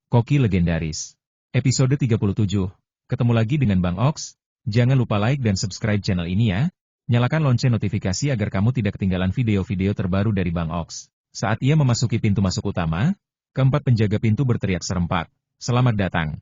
Koki legendaris. Episode 37. Ketemu lagi dengan Bang Ox. Jangan lupa like dan subscribe channel ini ya. Nyalakan lonceng notifikasi agar kamu tidak ketinggalan video-video terbaru dari Bang Ox. Saat ia memasuki pintu masuk utama, keempat penjaga pintu berteriak serempak, "Selamat datang."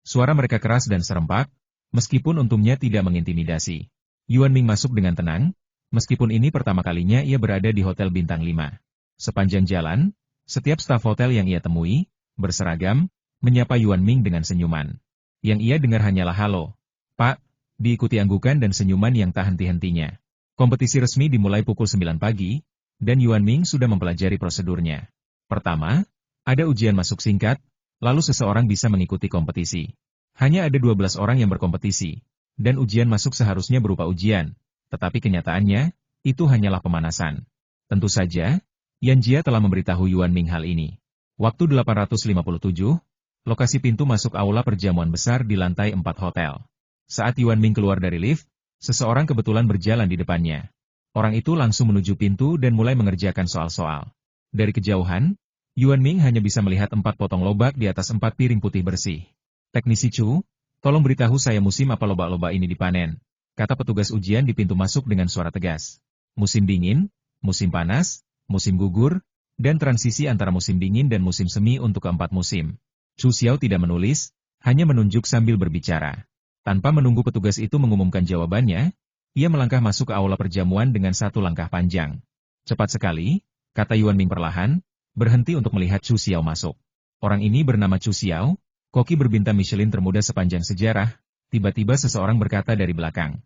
Suara mereka keras dan serempak, meskipun untungnya tidak mengintimidasi. Yuan Ming masuk dengan tenang, meskipun ini pertama kalinya ia berada di Hotel Bintang 5. Sepanjang jalan, setiap staf hotel yang ia temui, berseragam, menyapa Yuan Ming dengan senyuman. Yang ia dengar hanyalah "Halo, Pak," diikuti anggukan dan senyuman yang tak henti-hentinya. Kompetisi resmi dimulai pukul 9 pagi, dan Yuan Ming sudah mempelajari prosedurnya. Pertama, ada ujian masuk singkat, lalu seseorang bisa mengikuti kompetisi. Hanya ada 12 orang yang berkompetisi, dan ujian masuk seharusnya berupa ujian, tetapi kenyataannya, itu hanyalah pemanasan. Tentu saja, Yan Jia telah memberitahu Yuan Ming hal ini. Waktu 857, lokasi pintu masuk aula perjamuan besar di lantai 4 hotel. Saat Yuan Ming keluar dari lift, seseorang kebetulan berjalan di depannya. Orang itu langsung menuju pintu dan mulai mengerjakan soal-soal. Dari kejauhan, Yuan Ming hanya bisa melihat 4 potong lobak di atas 4 piring putih bersih. "Teknisi Chu, tolong beritahu saya musim apa lobak-lobak ini dipanen," kata petugas ujian di pintu masuk dengan suara tegas. "Musim dingin, musim panas, musim gugur, dan transisi antara musim dingin dan musim semi untuk keempat musim." Chu Xiao tidak menulis, hanya menunjuk sambil berbicara. Tanpa menunggu petugas itu mengumumkan jawabannya, ia melangkah masuk ke aula perjamuan dengan satu langkah panjang. "Cepat sekali," kata Yuan Ming perlahan, berhenti untuk melihat Chu Xiao masuk. Orang ini bernama Chu Xiao, koki berbintang Michelin termuda sepanjang sejarah. Tiba-tiba seseorang berkata dari belakang,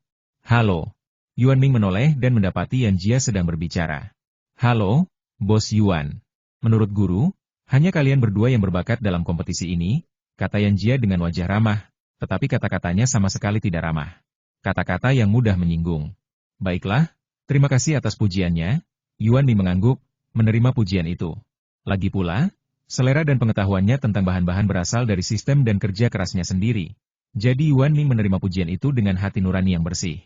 "Halo." Yuan Ming menoleh dan mendapati Yan Jia sedang berbicara. "Halo, Bos Yuan. Menurut guru, hanya kalian berdua yang berbakat dalam kompetisi ini," kata Yan Jia dengan wajah ramah, tetapi kata-katanya sama sekali tidak ramah. Kata-kata yang mudah menyinggung. "Baiklah, terima kasih atas pujiannya." Yuan Ming mengangguk, menerima pujian itu. Lagi pula, selera dan pengetahuannya tentang bahan-bahan berasal dari sistem dan kerja kerasnya sendiri. Jadi Yuan Ming menerima pujian itu dengan hati nurani yang bersih.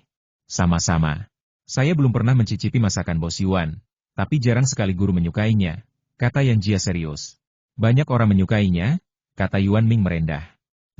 "Sama-sama. Saya belum pernah mencicipi masakan Bos Yuan, tapi jarang sekali guru menyukainya," kata Yan Jia serius. "Banyak orang menyukainya," kata Yuan Ming merendah.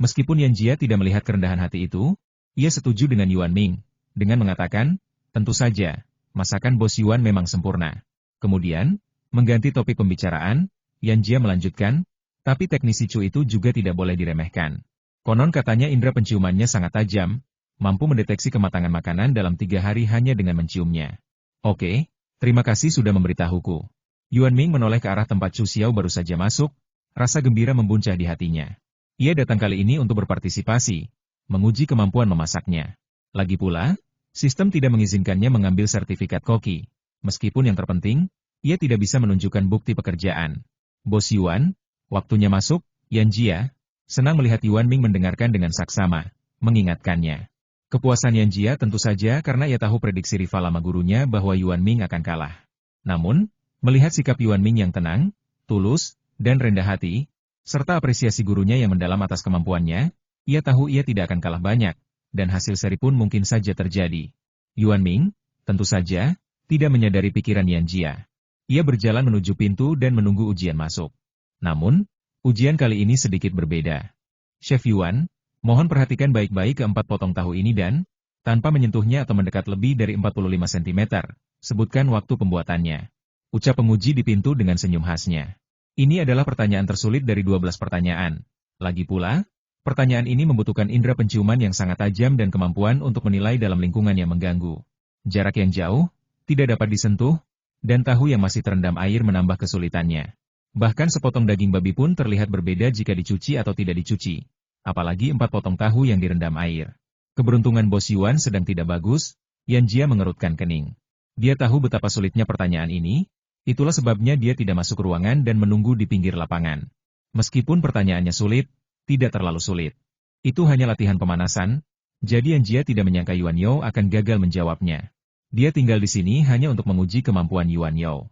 Meskipun Yan Jia tidak melihat kerendahan hati itu, ia setuju dengan Yuan Ming, dengan mengatakan, "Tentu saja, masakan Bos Yuan memang sempurna." Kemudian, mengganti topik pembicaraan, Yan Jia melanjutkan, "Tapi teknisi Chu itu juga tidak boleh diremehkan. Konon katanya indera penciumannya sangat tajam, mampu mendeteksi kematangan makanan dalam 3 hari hanya dengan menciumnya." "Oke, terima kasih sudah memberitahuku." Yuan Ming menoleh ke arah tempat Chu Xiao baru saja masuk, rasa gembira membuncah di hatinya. Ia datang kali ini untuk berpartisipasi, menguji kemampuan memasaknya. Lagi pula, sistem tidak mengizinkannya mengambil sertifikat koki. Meskipun yang terpenting, ia tidak bisa menunjukkan bukti pekerjaan. "Bos Yuan, waktunya masuk." Yan Jia senang melihat Yuan Ming mendengarkan dengan saksama, mengingatkannya. Kepuasan Yan Jia tentu saja karena ia tahu prediksi rival lama gurunya bahwa Yuan Ming akan kalah. Namun, melihat sikap Yuan Ming yang tenang, tulus, dan rendah hati, serta apresiasi gurunya yang mendalam atas kemampuannya, ia tahu ia tidak akan kalah banyak, dan hasil seri pun mungkin saja terjadi. Yuan Ming, tentu saja, tidak menyadari pikiran Yan Jia. Ia berjalan menuju pintu dan menunggu ujian masuk. Namun, ujian kali ini sedikit berbeda. "Chef Yuan, mohon perhatikan baik-baik ke 4 potong tahu ini dan, tanpa menyentuhnya atau mendekat lebih dari 45 cm, sebutkan waktu pembuatannya," ucap penguji di pintu dengan senyum khasnya. Ini adalah pertanyaan tersulit dari 12 pertanyaan. Lagi pula, pertanyaan ini membutuhkan indera penciuman yang sangat tajam dan kemampuan untuk menilai dalam lingkungan yang mengganggu. Jarak yang jauh, tidak dapat disentuh, dan tahu yang masih terendam air menambah kesulitannya. Bahkan sepotong daging babi pun terlihat berbeda jika dicuci atau tidak dicuci. Apalagi 4 potong tahu yang direndam air. Keberuntungan Bos Yuan sedang tidak bagus, Yan Jia mengerutkan kening. Dia tahu betapa sulitnya pertanyaan ini. Itulah sebabnya dia tidak masuk ruangan dan menunggu di pinggir lapangan. Meskipun pertanyaannya sulit, tidak terlalu sulit. Itu hanya latihan pemanasan, jadi Yan Jia tidak menyangka Yuan Yao akan gagal menjawabnya. Dia tinggal di sini hanya untuk menguji kemampuan Yuan Yao.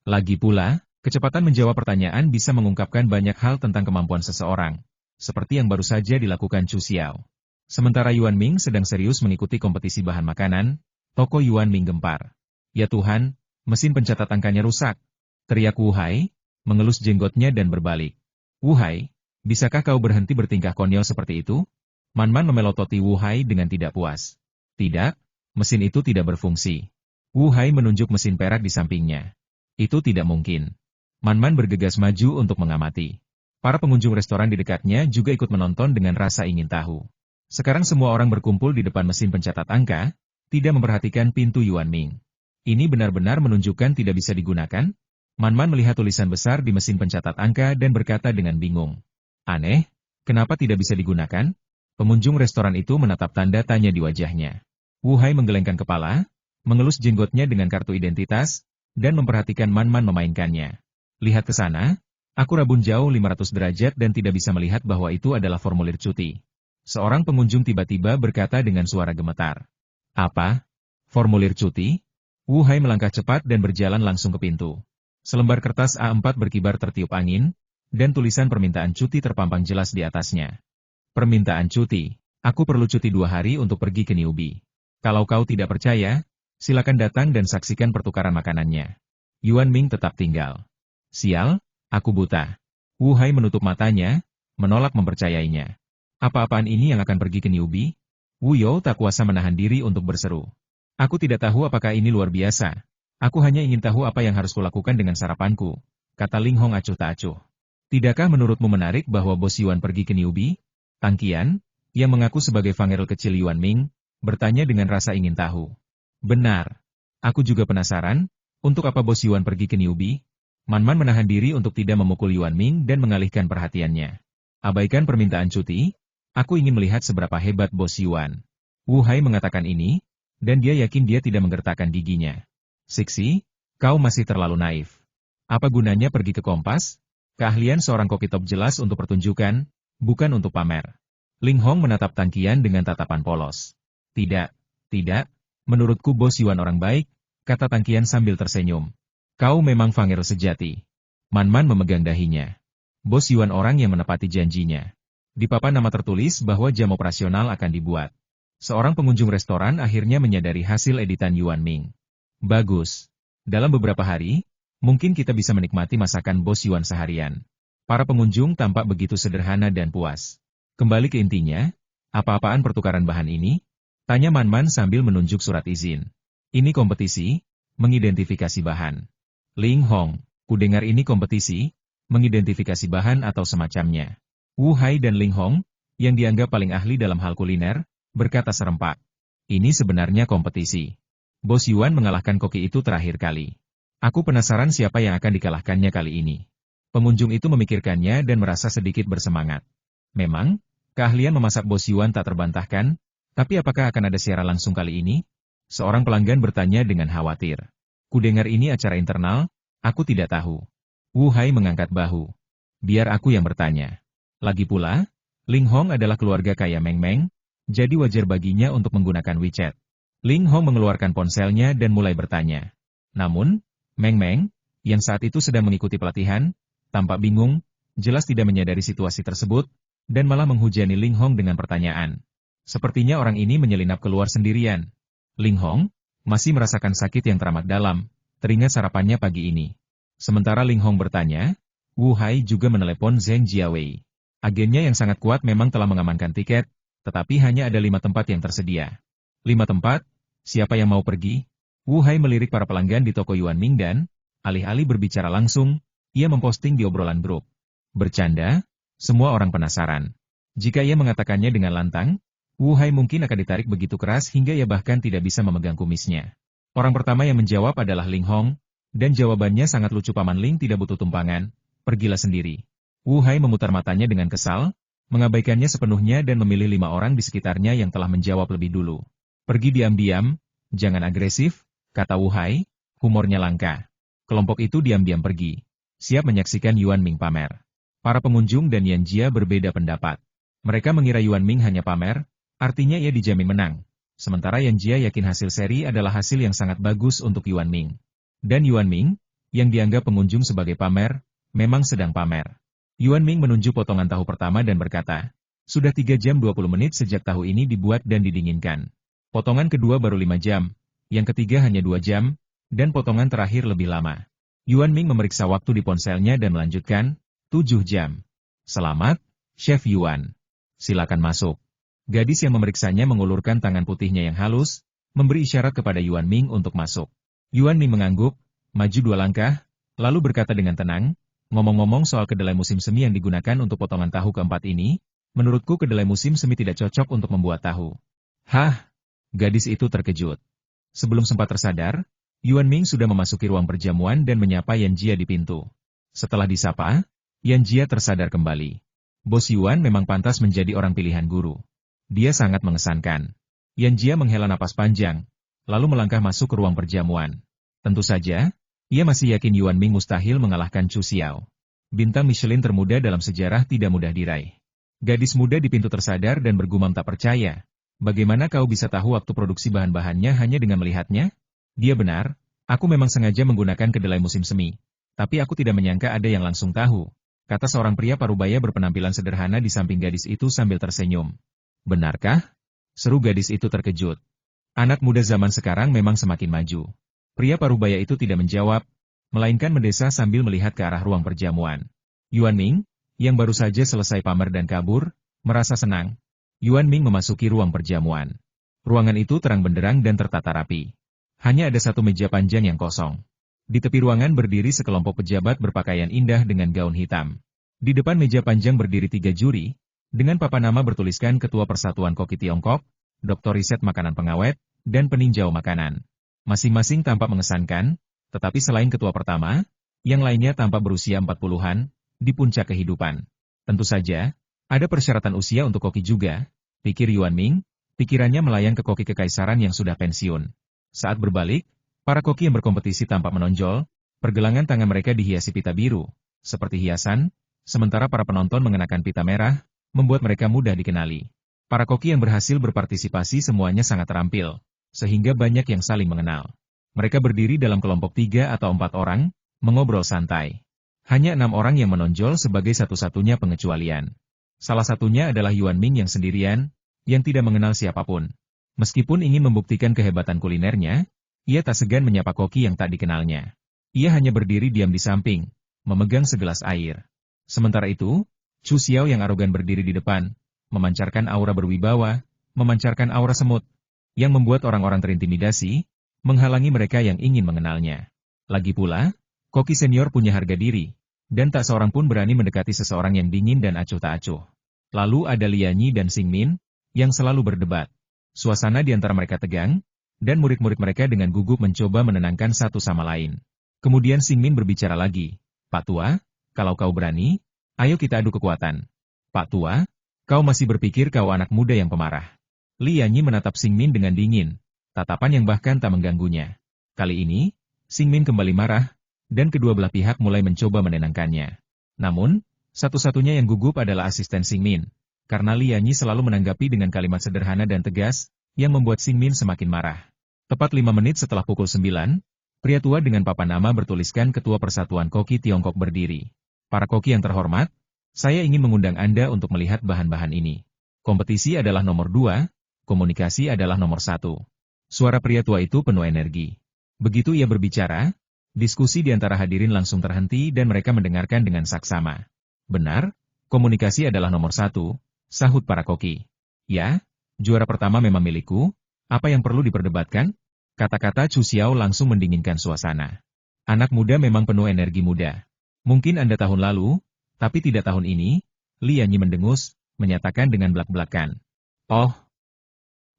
Lagi pula, kecepatan menjawab pertanyaan bisa mengungkapkan banyak hal tentang kemampuan seseorang, seperti yang baru saja dilakukan Chu Xiao. Sementara Yuan Ming sedang serius mengikuti kompetisi bahan makanan, toko Yuan Ming gempar. "Ya Tuhan, mesin pencatat angkanya rusak," teriak Wu Hai, mengelus jenggotnya dan berbalik. "Wu Hai, Bisakah kau berhenti bertingkah konyol seperti itu? Man-man memelototi Wu Hai dengan tidak puas. Tidak, mesin itu tidak berfungsi. Wu Hai menunjuk mesin perak di sampingnya. Itu tidak mungkin. Man-man bergegas maju untuk mengamati. Para pengunjung restoran di dekatnya juga ikut menonton dengan rasa ingin tahu. Sekarang semua orang berkumpul di depan mesin pencatat angka, tidak memperhatikan pintu Yuan Ming. Ini benar-benar menunjukkan tidak bisa digunakan? Man-man melihat tulisan besar di mesin pencatat angka dan berkata dengan bingung. Aneh, kenapa tidak bisa digunakan? Pengunjung restoran itu menatap tanda tanya di wajahnya. Wu Hai menggelengkan kepala, mengelus jenggotnya dengan kartu identitas, dan memperhatikan Man-man memainkannya. Lihat ke sana, aku rabun jauh 500 derajat dan tidak bisa melihat bahwa itu adalah formulir cuti. Seorang pengunjung tiba-tiba berkata dengan suara gemetar. Apa? Formulir cuti? Wu Hai melangkah cepat dan berjalan langsung ke pintu. Selembar kertas A4 berkibar tertiup angin, dan tulisan permintaan cuti terpampang jelas di atasnya. Permintaan cuti. Aku perlu cuti 2 hari untuk pergi ke Newbie. Kalau kau tidak percaya, silakan datang dan saksikan pertukaran makanannya. Yuan Ming tetap tinggal. Sial, aku buta. Wu Hai menutup matanya, menolak mempercayainya. Apa-apaan ini yang akan pergi ke Newbie? Wu You tak kuasa menahan diri untuk berseru. Aku tidak tahu apakah ini luar biasa. Aku hanya ingin tahu apa yang harus kulakukan dengan sarapanku, kata Ling Hong acuh tak acuh. Tidakkah menurutmu menarik bahwa Bos Yuan pergi ke Newbie? Tang Qian, yang mengaku sebagai fangerel kecil Yuan Ming, bertanya dengan rasa ingin tahu. Benar. Aku juga penasaran, untuk apa Bos Yuan pergi ke Newbie? Man-man menahan diri untuk tidak memukul Yuan Ming dan mengalihkan perhatiannya. Abaikan permintaan cuti, aku ingin melihat seberapa hebat Bos Yuan. Wu Hai mengatakan ini, dan dia yakin dia tidak menggertakkan giginya. Siksi, kau masih terlalu naif. Apa gunanya pergi ke Kompas? Keahlian seorang koki top jelas untuk pertunjukan, bukan untuk pamer. Ling Hong menatap Tang Qian dengan tatapan polos. Tidak, menurutku Bos Yuan orang baik, kata Tang Qian sambil tersenyum. Kau memang fangerel sejati. Man-man memegang dahinya. Bos Yuan orang yang menepati janjinya. Di papan nama tertulis bahwa jam operasional akan dibuat. Seorang pengunjung restoran akhirnya menyadari hasil editan Yuan Ming. Bagus. Dalam beberapa hari, mungkin kita bisa menikmati masakan Bos Yuan seharian. Para pengunjung tampak begitu sederhana dan puas. Kembali ke intinya, apa-apaan pertukaran bahan ini? Tanya Man-man sambil menunjuk surat izin. Ini kompetisi, mengidentifikasi bahan. Ling Hong, kudengar ini kompetisi, mengidentifikasi bahan atau semacamnya. Wu Hai dan Ling Hong, yang dianggap paling ahli dalam hal kuliner, berkata serempak. Ini sebenarnya kompetisi. Bos Yuan mengalahkan koki itu terakhir kali. Aku penasaran siapa yang akan dikalahkannya kali ini. Pengunjung itu memikirkannya dan merasa sedikit bersemangat. Memang, keahlian memasak Bos Yuan tak terbantahkan, tapi apakah akan ada siaran langsung kali ini? Seorang pelanggan bertanya dengan khawatir. Kudengar ini acara internal, aku tidak tahu. Wu Hai mengangkat bahu. Biar aku yang bertanya. Lagi pula, Ling Hong adalah keluarga kaya Meng Meng, jadi wajar baginya untuk menggunakan WeChat. Ling Hong mengeluarkan ponselnya dan mulai bertanya. Namun, Meng Meng, yang saat itu sedang mengikuti pelatihan, tampak bingung, jelas tidak menyadari situasi tersebut, dan malah menghujani Ling Hong dengan pertanyaan. Sepertinya orang ini menyelinap keluar sendirian. Ling Hong masih merasakan sakit yang teramat dalam, teringat sarapannya pagi ini. Sementara Ling Hong bertanya, Wu Hai juga menelepon Zheng Jiawei. Agennya yang sangat kuat memang telah mengamankan tiket, tetapi hanya ada 5 tempat yang tersedia. 5 tempat? Siapa yang mau pergi? Wu Hai melirik para pelanggan di toko Yuan Ming dan, alih-alih berbicara langsung, ia memposting di obrolan grup. Bercanda, semua orang penasaran. Jika ia mengatakannya dengan lantang, Wu Hai mungkin akan ditarik begitu keras hingga ia bahkan tidak bisa memegang kumisnya. Orang pertama yang menjawab adalah Ling Hong, dan jawabannya sangat lucu. Paman Ling tidak butuh tumpangan, pergilah sendiri. Wu Hai memutar matanya dengan kesal, mengabaikannya sepenuhnya dan memilih 5 orang di sekitarnya yang telah menjawab lebih dulu. Pergi diam-diam, jangan agresif, kata Wu Hai, humornya langka. Kelompok itu diam-diam pergi, siap menyaksikan Yuan Ming pamer. Para pengunjung dan Yan Jia berbeda pendapat. Mereka mengira Yuan Ming hanya pamer, artinya ia dijamin menang. Sementara Yan Jia yakin hasil seri adalah hasil yang sangat bagus untuk Yuan Ming. Dan Yuan Ming, yang dianggap pengunjung sebagai pamer, memang sedang pamer. Yuan Ming menunjuk potongan tahu pertama dan berkata, sudah 3 jam 20 menit sejak tahu ini dibuat dan didinginkan. Potongan kedua baru 5 jam, yang ketiga hanya 2 jam, dan potongan terakhir lebih lama. Yuan Ming memeriksa waktu di ponselnya dan melanjutkan, 7 jam. Selamat, Chef Yuan. Silakan masuk. Gadis yang memeriksanya mengulurkan tangan putihnya yang halus, memberi isyarat kepada Yuan Ming untuk masuk. Yuan Ming mengangguk, maju 2 langkah, lalu berkata dengan tenang, ngomong-ngomong soal kedelai musim semi yang digunakan untuk potongan tahu keempat ini, menurutku kedelai musim semi tidak cocok untuk membuat tahu. Hah? Gadis itu terkejut. Sebelum sempat tersadar, Yuan Ming sudah memasuki ruang perjamuan dan menyapa Yan Jia di pintu. Setelah disapa, Yan Jia tersadar kembali. Bos Yuan memang pantas menjadi orang pilihan guru. Dia sangat mengesankan. Yan Jia menghela napas panjang, lalu melangkah masuk ke ruang perjamuan. Tentu saja, ia masih yakin Yuan Ming mustahil mengalahkan Chu Xiao. Bintang Michelin termuda dalam sejarah tidak mudah diraih. Gadis muda di pintu tersadar dan bergumam tak percaya. Bagaimana kau bisa tahu waktu produksi bahan-bahannya hanya dengan melihatnya? Dia benar, aku memang sengaja menggunakan kedelai musim semi. Tapi aku tidak menyangka ada yang langsung tahu, kata seorang pria parubaya berpenampilan sederhana di samping gadis itu sambil tersenyum. Benarkah? Seru gadis itu terkejut. Anak muda zaman sekarang memang semakin maju. Pria parubaya itu tidak menjawab, melainkan mendesah sambil melihat ke arah ruang perjamuan. Yuan Ming, yang baru saja selesai pamer dan kabur, merasa senang. Yuan Ming memasuki ruang perjamuan. Ruangan itu terang benderang dan tertata rapi. Hanya ada satu meja panjang yang kosong. Di tepi ruangan berdiri sekelompok pejabat berpakaian indah dengan gaun hitam. Di depan meja panjang berdiri 3 juri, dengan papan nama bertuliskan Ketua Persatuan Koki Tiongkok, Doktor Riset Makanan Pengawet, dan Peninjau Makanan. Masing-masing tampak mengesankan, tetapi selain ketua pertama, yang lainnya tampak berusia 40-an, di puncak kehidupan. Tentu saja, ada persyaratan usia untuk koki juga, pikir Yuan Ming, pikirannya melayang ke koki kekaisaran yang sudah pensiun. Saat berbalik, para koki yang berkompetisi tampak menonjol, pergelangan tangan mereka dihiasi pita biru, seperti hiasan, sementara para penonton mengenakan pita merah, membuat mereka mudah dikenali. Para koki yang berhasil berpartisipasi semuanya sangat terampil, sehingga banyak yang saling mengenal. Mereka berdiri dalam kelompok 3 atau 4 orang, mengobrol santai. Hanya 6 orang yang menonjol sebagai satu-satunya pengecualian. Salah satunya adalah Yuan Ming yang sendirian, yang tidak mengenal siapapun. Meskipun ingin membuktikan kehebatan kulinernya, ia tak segan menyapa koki yang tak dikenalnya. Ia hanya berdiri diam di samping, memegang segelas air. Sementara itu, Chu Xiao yang arogan berdiri di depan, memancarkan aura berwibawa, memancarkan aura semut, yang membuat orang-orang terintimidasi, menghalangi mereka yang ingin mengenalnya. Lagi pula, koki senior punya harga diri, dan tak seorang pun berani mendekati seseorang yang dingin dan acuh tak acuh. Lalu ada Lian Yi dan Xing Min, yang selalu berdebat. Suasana di antara mereka tegang, dan murid-murid mereka dengan gugup mencoba menenangkan satu sama lain. Kemudian Xing Min berbicara lagi, Pak Tua, kalau kau berani, ayo kita adu kekuatan. Pak Tua, kau masih berpikir kau anak muda yang pemarah. Lian Yi menatap Xing Min dengan dingin, tatapan yang bahkan tak mengganggunya. Kali ini, Xing Min kembali marah, dan kedua belah pihak mulai mencoba menenangkannya. Namun, satu-satunya yang gugup adalah asisten Xing Min, karena Lian Yi selalu menanggapi dengan kalimat sederhana dan tegas, yang membuat Xing Min semakin marah. Tepat 5 menit setelah pukul 9, pria tua dengan papan nama bertuliskan Ketua Persatuan Koki Tiongkok berdiri. Para koki yang terhormat, saya ingin mengundang Anda untuk melihat bahan-bahan ini. Kompetisi adalah nomor 2, komunikasi adalah nomor 1. Suara pria tua itu penuh energi. Begitu ia berbicara, diskusi di antara hadirin langsung terhenti dan mereka mendengarkan dengan saksama. Benar, komunikasi adalah nomor 1, sahut para koki. Ya, juara pertama memang milikku, apa yang perlu diperdebatkan? Kata-kata Chu Xiao langsung mendinginkan suasana. Anak muda memang penuh energi muda. Mungkin Anda tahun lalu, tapi tidak tahun ini, Lian Yi mendengus, menyatakan dengan belak-belakan. Oh,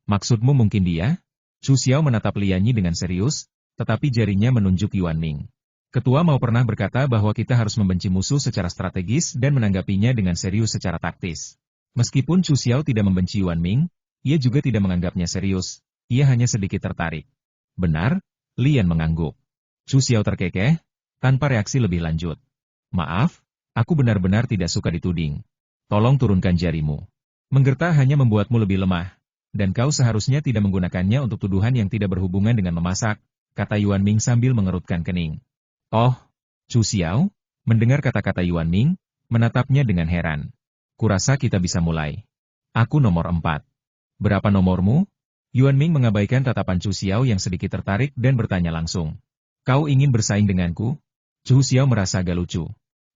maksudmu mungkin dia? Chu Xiao menatap Lian Yi dengan serius, tetapi jarinya menunjuk Yuan Ming. Ketua mau pernah berkata bahwa kita harus membenci musuh secara strategis dan menanggapinya dengan serius secara taktis. Meskipun Chu Xiao tidak membenci Yuan Ming, ia juga tidak menganggapnya serius, ia hanya sedikit tertarik. Benar, Lian mengangguk. Chu Xiao terkekeh, tanpa reaksi lebih lanjut. Maaf, aku benar-benar tidak suka dituding. Tolong turunkan jarimu. Menggertak hanya membuatmu lebih lemah, dan kau seharusnya tidak menggunakannya untuk tuduhan yang tidak berhubungan dengan memasak, kata Yuan Ming sambil mengerutkan kening. Oh, Chu Xiao, mendengar kata-kata Yuan Ming, menatapnya dengan heran. Kurasa kita bisa mulai. Aku nomor 4. Berapa nomormu? Yuan Ming mengabaikan tatapan Chu Xiao yang sedikit tertarik dan bertanya langsung. Kau ingin bersaing denganku? Chu Xiao merasa agak lucu.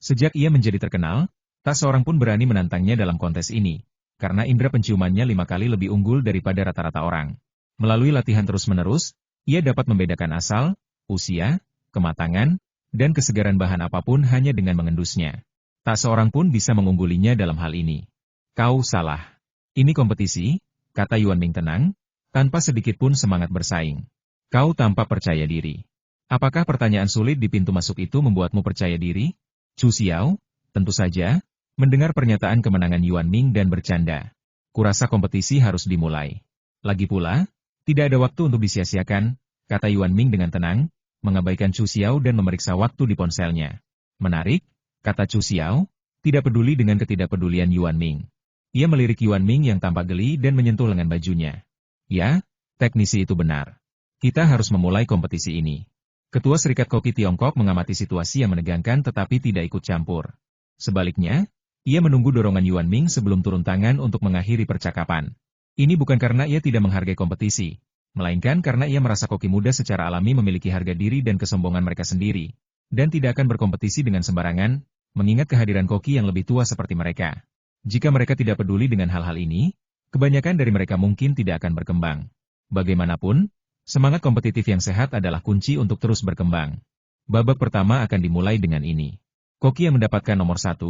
Sejak ia menjadi terkenal, Tak seorang pun berani menantangnya dalam kontes ini, karena indera penciumannya 5 kali lebih unggul daripada rata-rata orang. Melalui latihan terus-menerus, ia dapat membedakan asal, usia, kematangan, dan kesegaran bahan apapun hanya dengan mengendusnya. Tak seorang pun bisa mengunggulinya dalam hal ini. Kau salah. Ini kompetisi, kata Yuan Ming tenang, tanpa sedikit pun semangat bersaing. Kau tampak percaya diri. Apakah pertanyaan sulit di pintu masuk itu membuatmu percaya diri? Chu Xiao, tentu saja, mendengar pernyataan kemenangan Yuan Ming dan bercanda. Kurasa kompetisi harus dimulai. Lagi pula, tidak ada waktu untuk disia-siakan, kata Yuan Ming dengan tenang, mengabaikan Chu Xiao dan memeriksa waktu di ponselnya. Menarik, kata Chu Xiao, tidak peduli dengan ketidakpedulian Yuan Ming. Ia melirik Yuan Ming yang tampak geli dan menyentuh lengan bajunya. Ya, teknisi itu benar. Kita harus memulai kompetisi ini. Ketua Serikat Koki Tiongkok mengamati situasi yang menegangkan tetapi tidak ikut campur. Sebaliknya, ia menunggu dorongan Yuan Ming sebelum turun tangan untuk mengakhiri percakapan. Ini bukan karena ia tidak menghargai kompetisi, melainkan karena ia merasa koki muda secara alami memiliki harga diri dan kesombongan mereka sendiri, dan tidak akan berkompetisi dengan sembarangan, mengingat kehadiran koki yang lebih tua seperti mereka. Jika mereka tidak peduli dengan hal-hal ini, kebanyakan dari mereka mungkin tidak akan berkembang. Bagaimanapun, semangat kompetitif yang sehat adalah kunci untuk terus berkembang. Babak pertama akan dimulai dengan ini. Koki yang mendapatkan nomor 1,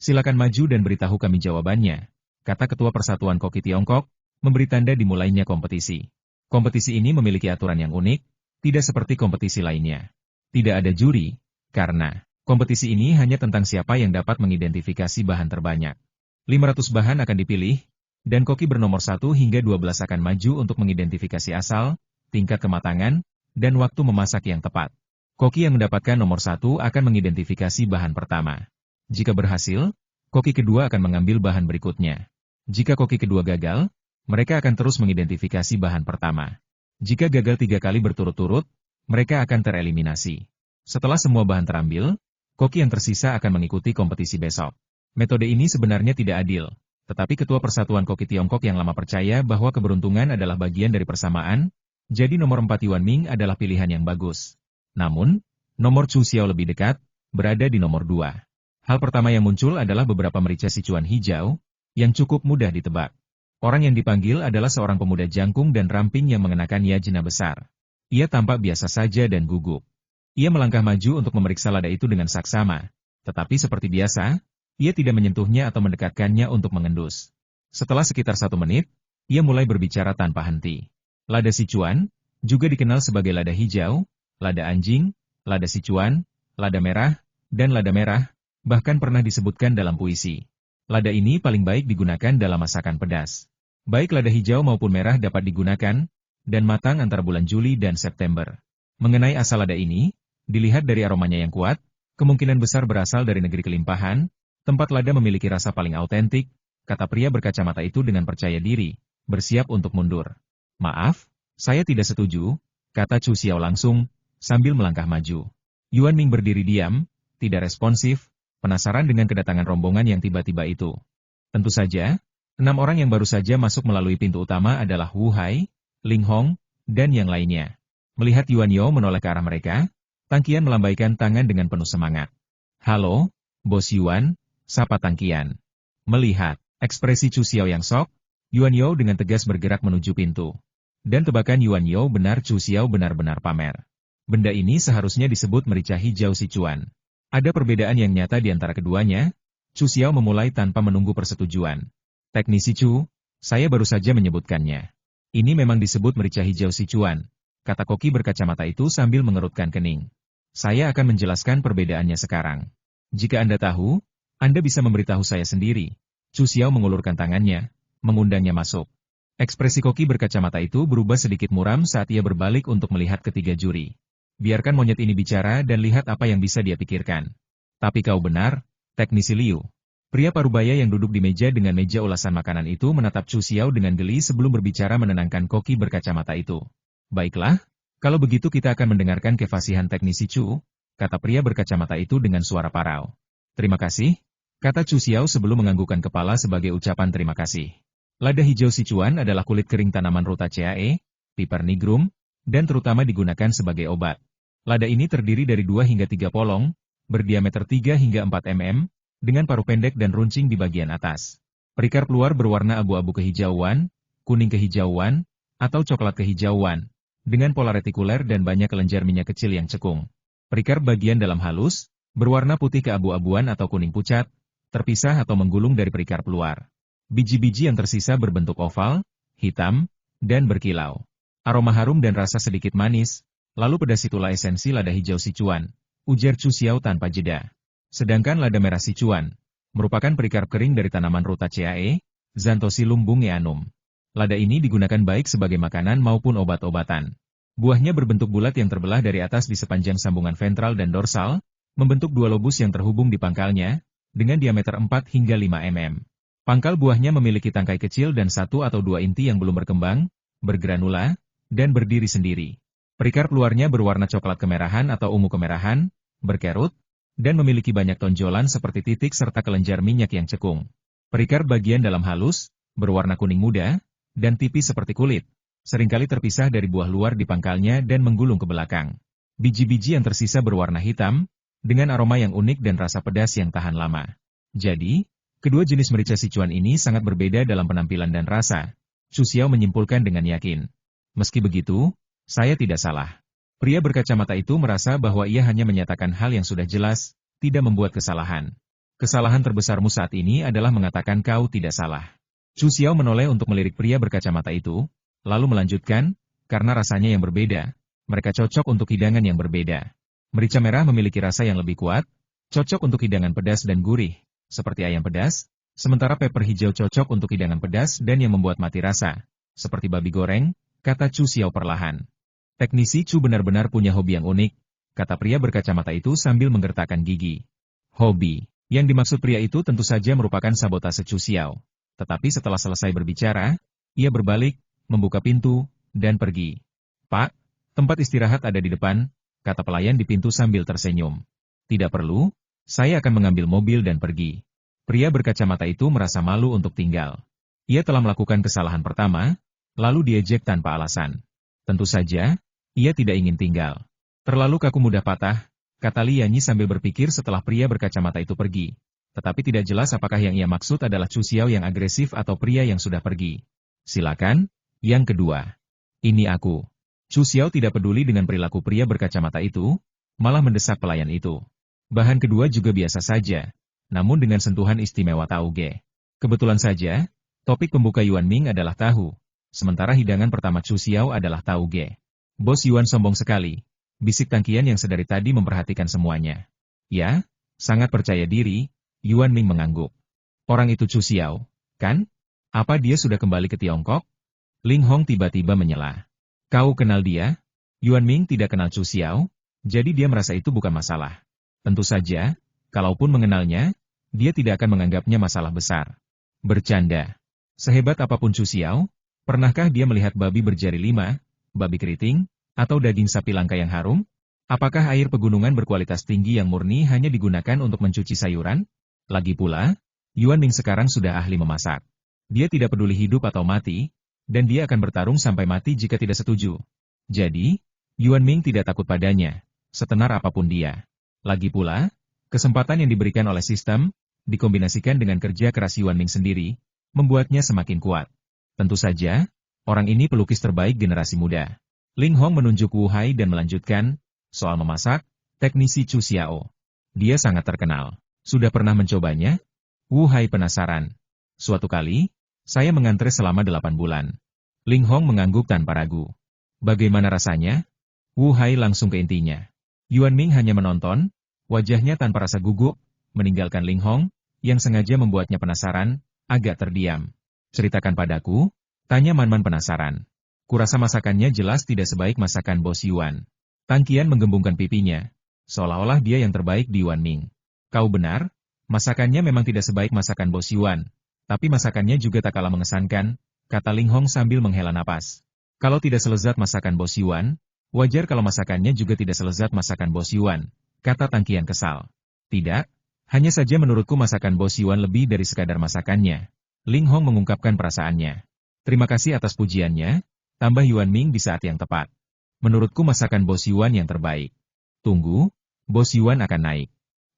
silakan maju dan beritahu kami jawabannya, kata Ketua Persatuan Koki Tiongkok, memberi tanda dimulainya kompetisi. Kompetisi ini memiliki aturan yang unik, tidak seperti kompetisi lainnya. Tidak ada juri, karena kompetisi ini hanya tentang siapa yang dapat mengidentifikasi bahan terbanyak. 500 bahan akan dipilih, dan koki bernomor 1 hingga 12 akan maju untuk mengidentifikasi asal, tingkat kematangan, dan waktu memasak yang tepat. Koki yang mendapatkan nomor 1 akan mengidentifikasi bahan pertama. Jika berhasil, koki kedua akan mengambil bahan berikutnya. Jika koki kedua gagal, mereka akan terus mengidentifikasi bahan pertama. Jika gagal 3 kali berturut-turut, mereka akan tereliminasi. Setelah semua bahan terambil, koki yang tersisa akan mengikuti kompetisi besok. Metode ini sebenarnya tidak adil, tetapi Ketua Persatuan Koki Tiongkok yang lama percaya bahwa keberuntungan adalah bagian dari persamaan, jadi nomor 4 Yuan Ming adalah pilihan yang bagus. Namun, nomor Chu Xiao lebih dekat, berada di nomor 2. Hal pertama yang muncul adalah beberapa merica Sichuan hijau, yang cukup mudah ditebak. Orang yang dipanggil adalah seorang pemuda jangkung dan ramping yang mengenakan yajna besar. Ia tampak biasa saja dan gugup. Ia melangkah maju untuk memeriksa lada itu dengan saksama, tetapi seperti biasa, ia tidak menyentuhnya atau mendekatkannya untuk mengendus. Setelah sekitar 1 menit, ia mulai berbicara tanpa henti. Lada Sichuan, juga dikenal sebagai lada hijau, lada anjing, lada Sichuan, lada merah, dan lada merah, bahkan pernah disebutkan dalam puisi. Lada ini paling baik digunakan dalam masakan pedas. Baik lada hijau maupun merah dapat digunakan, dan matang antara bulan Juli dan September. Mengenai asal lada ini, dilihat dari aromanya yang kuat, kemungkinan besar berasal dari negeri kelimpahan. Tempat lada memiliki rasa paling autentik, kata pria berkacamata itu dengan percaya diri, bersiap untuk mundur. Maaf, saya tidak setuju, kata Chu Xiao langsung, sambil melangkah maju. Yuan Ming berdiri diam, tidak responsif, penasaran dengan kedatangan rombongan yang tiba-tiba itu. Tentu saja, 6 orang yang baru saja masuk melalui pintu utama adalah Wu Hai, Ling Hong, dan yang lainnya. Melihat Yuan Yao menoleh ke arah mereka, Tang Qian melambaikan tangan dengan penuh semangat. Halo, Bos Yuan, sapa Tang Qian. Melihat ekspresi Chu Xiao yang sok, Yuan Yao dengan tegas bergerak menuju pintu. Dan tebakan Yuan Yao benar, Chu Xiao benar-benar pamer. Benda ini seharusnya disebut merica hijau Sichuan. Ada perbedaan yang nyata di antara keduanya. Chu Xiao memulai tanpa menunggu persetujuan. Teknisi Chu, saya baru saja menyebutkannya. Ini memang disebut merica hijau Sichuan, kata koki berkacamata itu sambil mengerutkan kening. Saya akan menjelaskan perbedaannya sekarang. Jika Anda tahu, Anda bisa memberitahu saya sendiri. Chu Xiao mengulurkan tangannya, mengundangnya masuk. Ekspresi koki berkacamata itu berubah sedikit muram saat ia berbalik untuk melihat ketiga juri. Biarkan monyet ini bicara dan lihat apa yang bisa dia pikirkan. Tapi kau benar, teknisi Liu. Pria parubaya yang duduk di meja dengan meja ulasan makanan itu menatap Chu Xiao dengan geli sebelum berbicara menenangkan koki berkacamata itu. Baiklah, kalau begitu kita akan mendengarkan kefasihan teknisi Chu, kata pria berkacamata itu dengan suara parau. Terima kasih, kata Chu Xiao sebelum menganggukkan kepala sebagai ucapan terima kasih. Lada hijau Sichuan adalah kulit kering tanaman Rutaceae, Piper nigrum, dan terutama digunakan sebagai obat. Lada ini terdiri dari 2 hingga 3 polong, berdiameter 3 hingga 4 mm, dengan paruh pendek dan runcing di bagian atas. Perikarp luar berwarna abu-abu kehijauan, kuning kehijauan, atau coklat kehijauan, dengan pola retikuler dan banyak kelenjar minyak kecil yang cekung. Perikarp bagian dalam halus, berwarna putih keabu-abuan atau kuning pucat, terpisah atau menggulung dari perikarp luar. Biji-biji yang tersisa berbentuk oval, hitam, dan berkilau. Aroma harum dan rasa sedikit manis, lalu pedas itulah esensi lada hijau Sichuan, ujar Chu Xiao tanpa jeda. Sedangkan lada merah Sichuan merupakan perikarp kering dari tanaman Rutaceae, Xanthosillum bungeanum. Lada ini digunakan baik sebagai makanan maupun obat-obatan. Buahnya berbentuk bulat yang terbelah dari atas di sepanjang sambungan ventral dan dorsal, membentuk dua lobus yang terhubung di pangkalnya, dengan diameter 4 hingga 5 mm. Pangkal buahnya memiliki tangkai kecil dan satu atau dua inti yang belum berkembang, bergranula, dan berdiri sendiri. Perikarp luarnya berwarna coklat kemerahan atau ungu kemerahan, berkerut, dan memiliki banyak tonjolan seperti titik serta kelenjar minyak yang cekung. Perikarp bagian dalam halus, berwarna kuning muda, dan tipis seperti kulit, seringkali terpisah dari buah luar di pangkalnya dan menggulung ke belakang. Biji-biji yang tersisa berwarna hitam, dengan aroma yang unik dan rasa pedas yang tahan lama. Jadi, kedua jenis merica Sichuan ini sangat berbeda dalam penampilan dan rasa. Chu Xiao menyimpulkan dengan yakin. Meski begitu, saya tidak salah. Pria berkacamata itu merasa bahwa ia hanya menyatakan hal yang sudah jelas, tidak membuat kesalahan. Kesalahan terbesarmu saat ini adalah mengatakan kau tidak salah. Chu Xiao menoleh untuk melirik pria berkacamata itu, lalu melanjutkan, karena rasanya yang berbeda, mereka cocok untuk hidangan yang berbeda. Merica merah memiliki rasa yang lebih kuat, cocok untuk hidangan pedas dan gurih, seperti ayam pedas, sementara pepper hijau cocok untuk hidangan pedas dan yang membuat mati rasa, seperti babi goreng, kata Chu Xiao perlahan. Teknisi Chu benar-benar punya hobi yang unik, kata pria berkacamata itu sambil menggertakkan gigi. Hobi. Yang dimaksud pria itu tentu saja merupakan sabotase Chu Xiao. Tetapi setelah selesai berbicara, ia berbalik, membuka pintu, dan pergi. Pak, tempat istirahat ada di depan, kata pelayan di pintu sambil tersenyum. Tidak perlu, saya akan mengambil mobil dan pergi. Pria berkacamata itu merasa malu untuk tinggal. Ia telah melakukan kesalahan pertama, lalu diejek tanpa alasan. Tentu saja, ia tidak ingin tinggal. Terlalu kaku mudah patah, kata Li Yanyi sambil berpikir setelah pria berkacamata itu pergi. Tetapi tidak jelas apakah yang ia maksud adalah Chu Xiao yang agresif atau pria yang sudah pergi. Silakan, yang kedua. Ini aku. Chu Xiao tidak peduli dengan perilaku pria berkacamata itu, malah mendesak pelayan itu. Bahan kedua juga biasa saja, namun dengan sentuhan istimewa tauge. Kebetulan saja, topik pembuka Yuan Ming adalah tahu, sementara hidangan pertama Chu Xiao adalah tauge. Bos Yuan sombong sekali, bisik Tangqian yang sedari tadi memperhatikan semuanya. Ya, sangat percaya diri, Yuan Ming mengangguk. Orang itu Chu Xiao, kan? Apa dia sudah kembali ke Tiongkok? Ling Hong tiba-tiba menyela. Kau kenal dia? Yuan Ming tidak kenal Chu Xiao, jadi dia merasa itu bukan masalah. Tentu saja, kalaupun mengenalnya, dia tidak akan menganggapnya masalah besar. Bercanda. Sehebat apapun Chu Xiao, pernahkah dia melihat babi berjari 5, babi keriting, atau daging sapi langka yang harum? Apakah air pegunungan berkualitas tinggi yang murni hanya digunakan untuk mencuci sayuran? Lagi pula, Yuan Ming sekarang sudah ahli memasak. Dia tidak peduli hidup atau mati, dan dia akan bertarung sampai mati jika tidak setuju. Jadi, Yuan Ming tidak takut padanya, setenar apapun dia. Lagi pula, kesempatan yang diberikan oleh sistem, dikombinasikan dengan kerja keras Yuan Ming sendiri, membuatnya semakin kuat. Tentu saja, orang ini pelukis terbaik generasi muda. Ling Hong menunjuk Wu Hai dan melanjutkan, soal memasak, teknisi Chu Xiao. Dia sangat terkenal. Sudah pernah mencobanya? Wu Hai penasaran. Suatu kali, saya mengantre selama 8 bulan. Ling Hong mengangguk tanpa ragu. Bagaimana rasanya? Wu Hai langsung ke intinya. Yuan Ming hanya menonton, wajahnya tanpa rasa gugup, meninggalkan Ling Hong, yang sengaja membuatnya penasaran, agak terdiam. Ceritakan padaku, tanya Man Man penasaran. Kurasa masakannya jelas tidak sebaik masakan Bos Yuan. Tangqian menggembungkan pipinya, seolah-olah dia yang terbaik di Yuan Ming. Kau benar, masakannya memang tidak sebaik masakan Bos Yuan, tapi masakannya juga tak kalah mengesankan, kata Ling Hong sambil menghela napas. Kalau tidak selezat masakan Bos Yuan, wajar kalau masakannya juga tidak selezat masakan Bos Yuan, kata Tangqian kesal. Tidak, hanya saja menurutku masakan Bos Yuan lebih dari sekadar masakannya. Ling Hong mengungkapkan perasaannya. Terima kasih atas pujiannya, tambah Yuan Ming di saat yang tepat. Menurutku masakan Bos Yuan yang terbaik. Tunggu, Bos Yuan akan naik.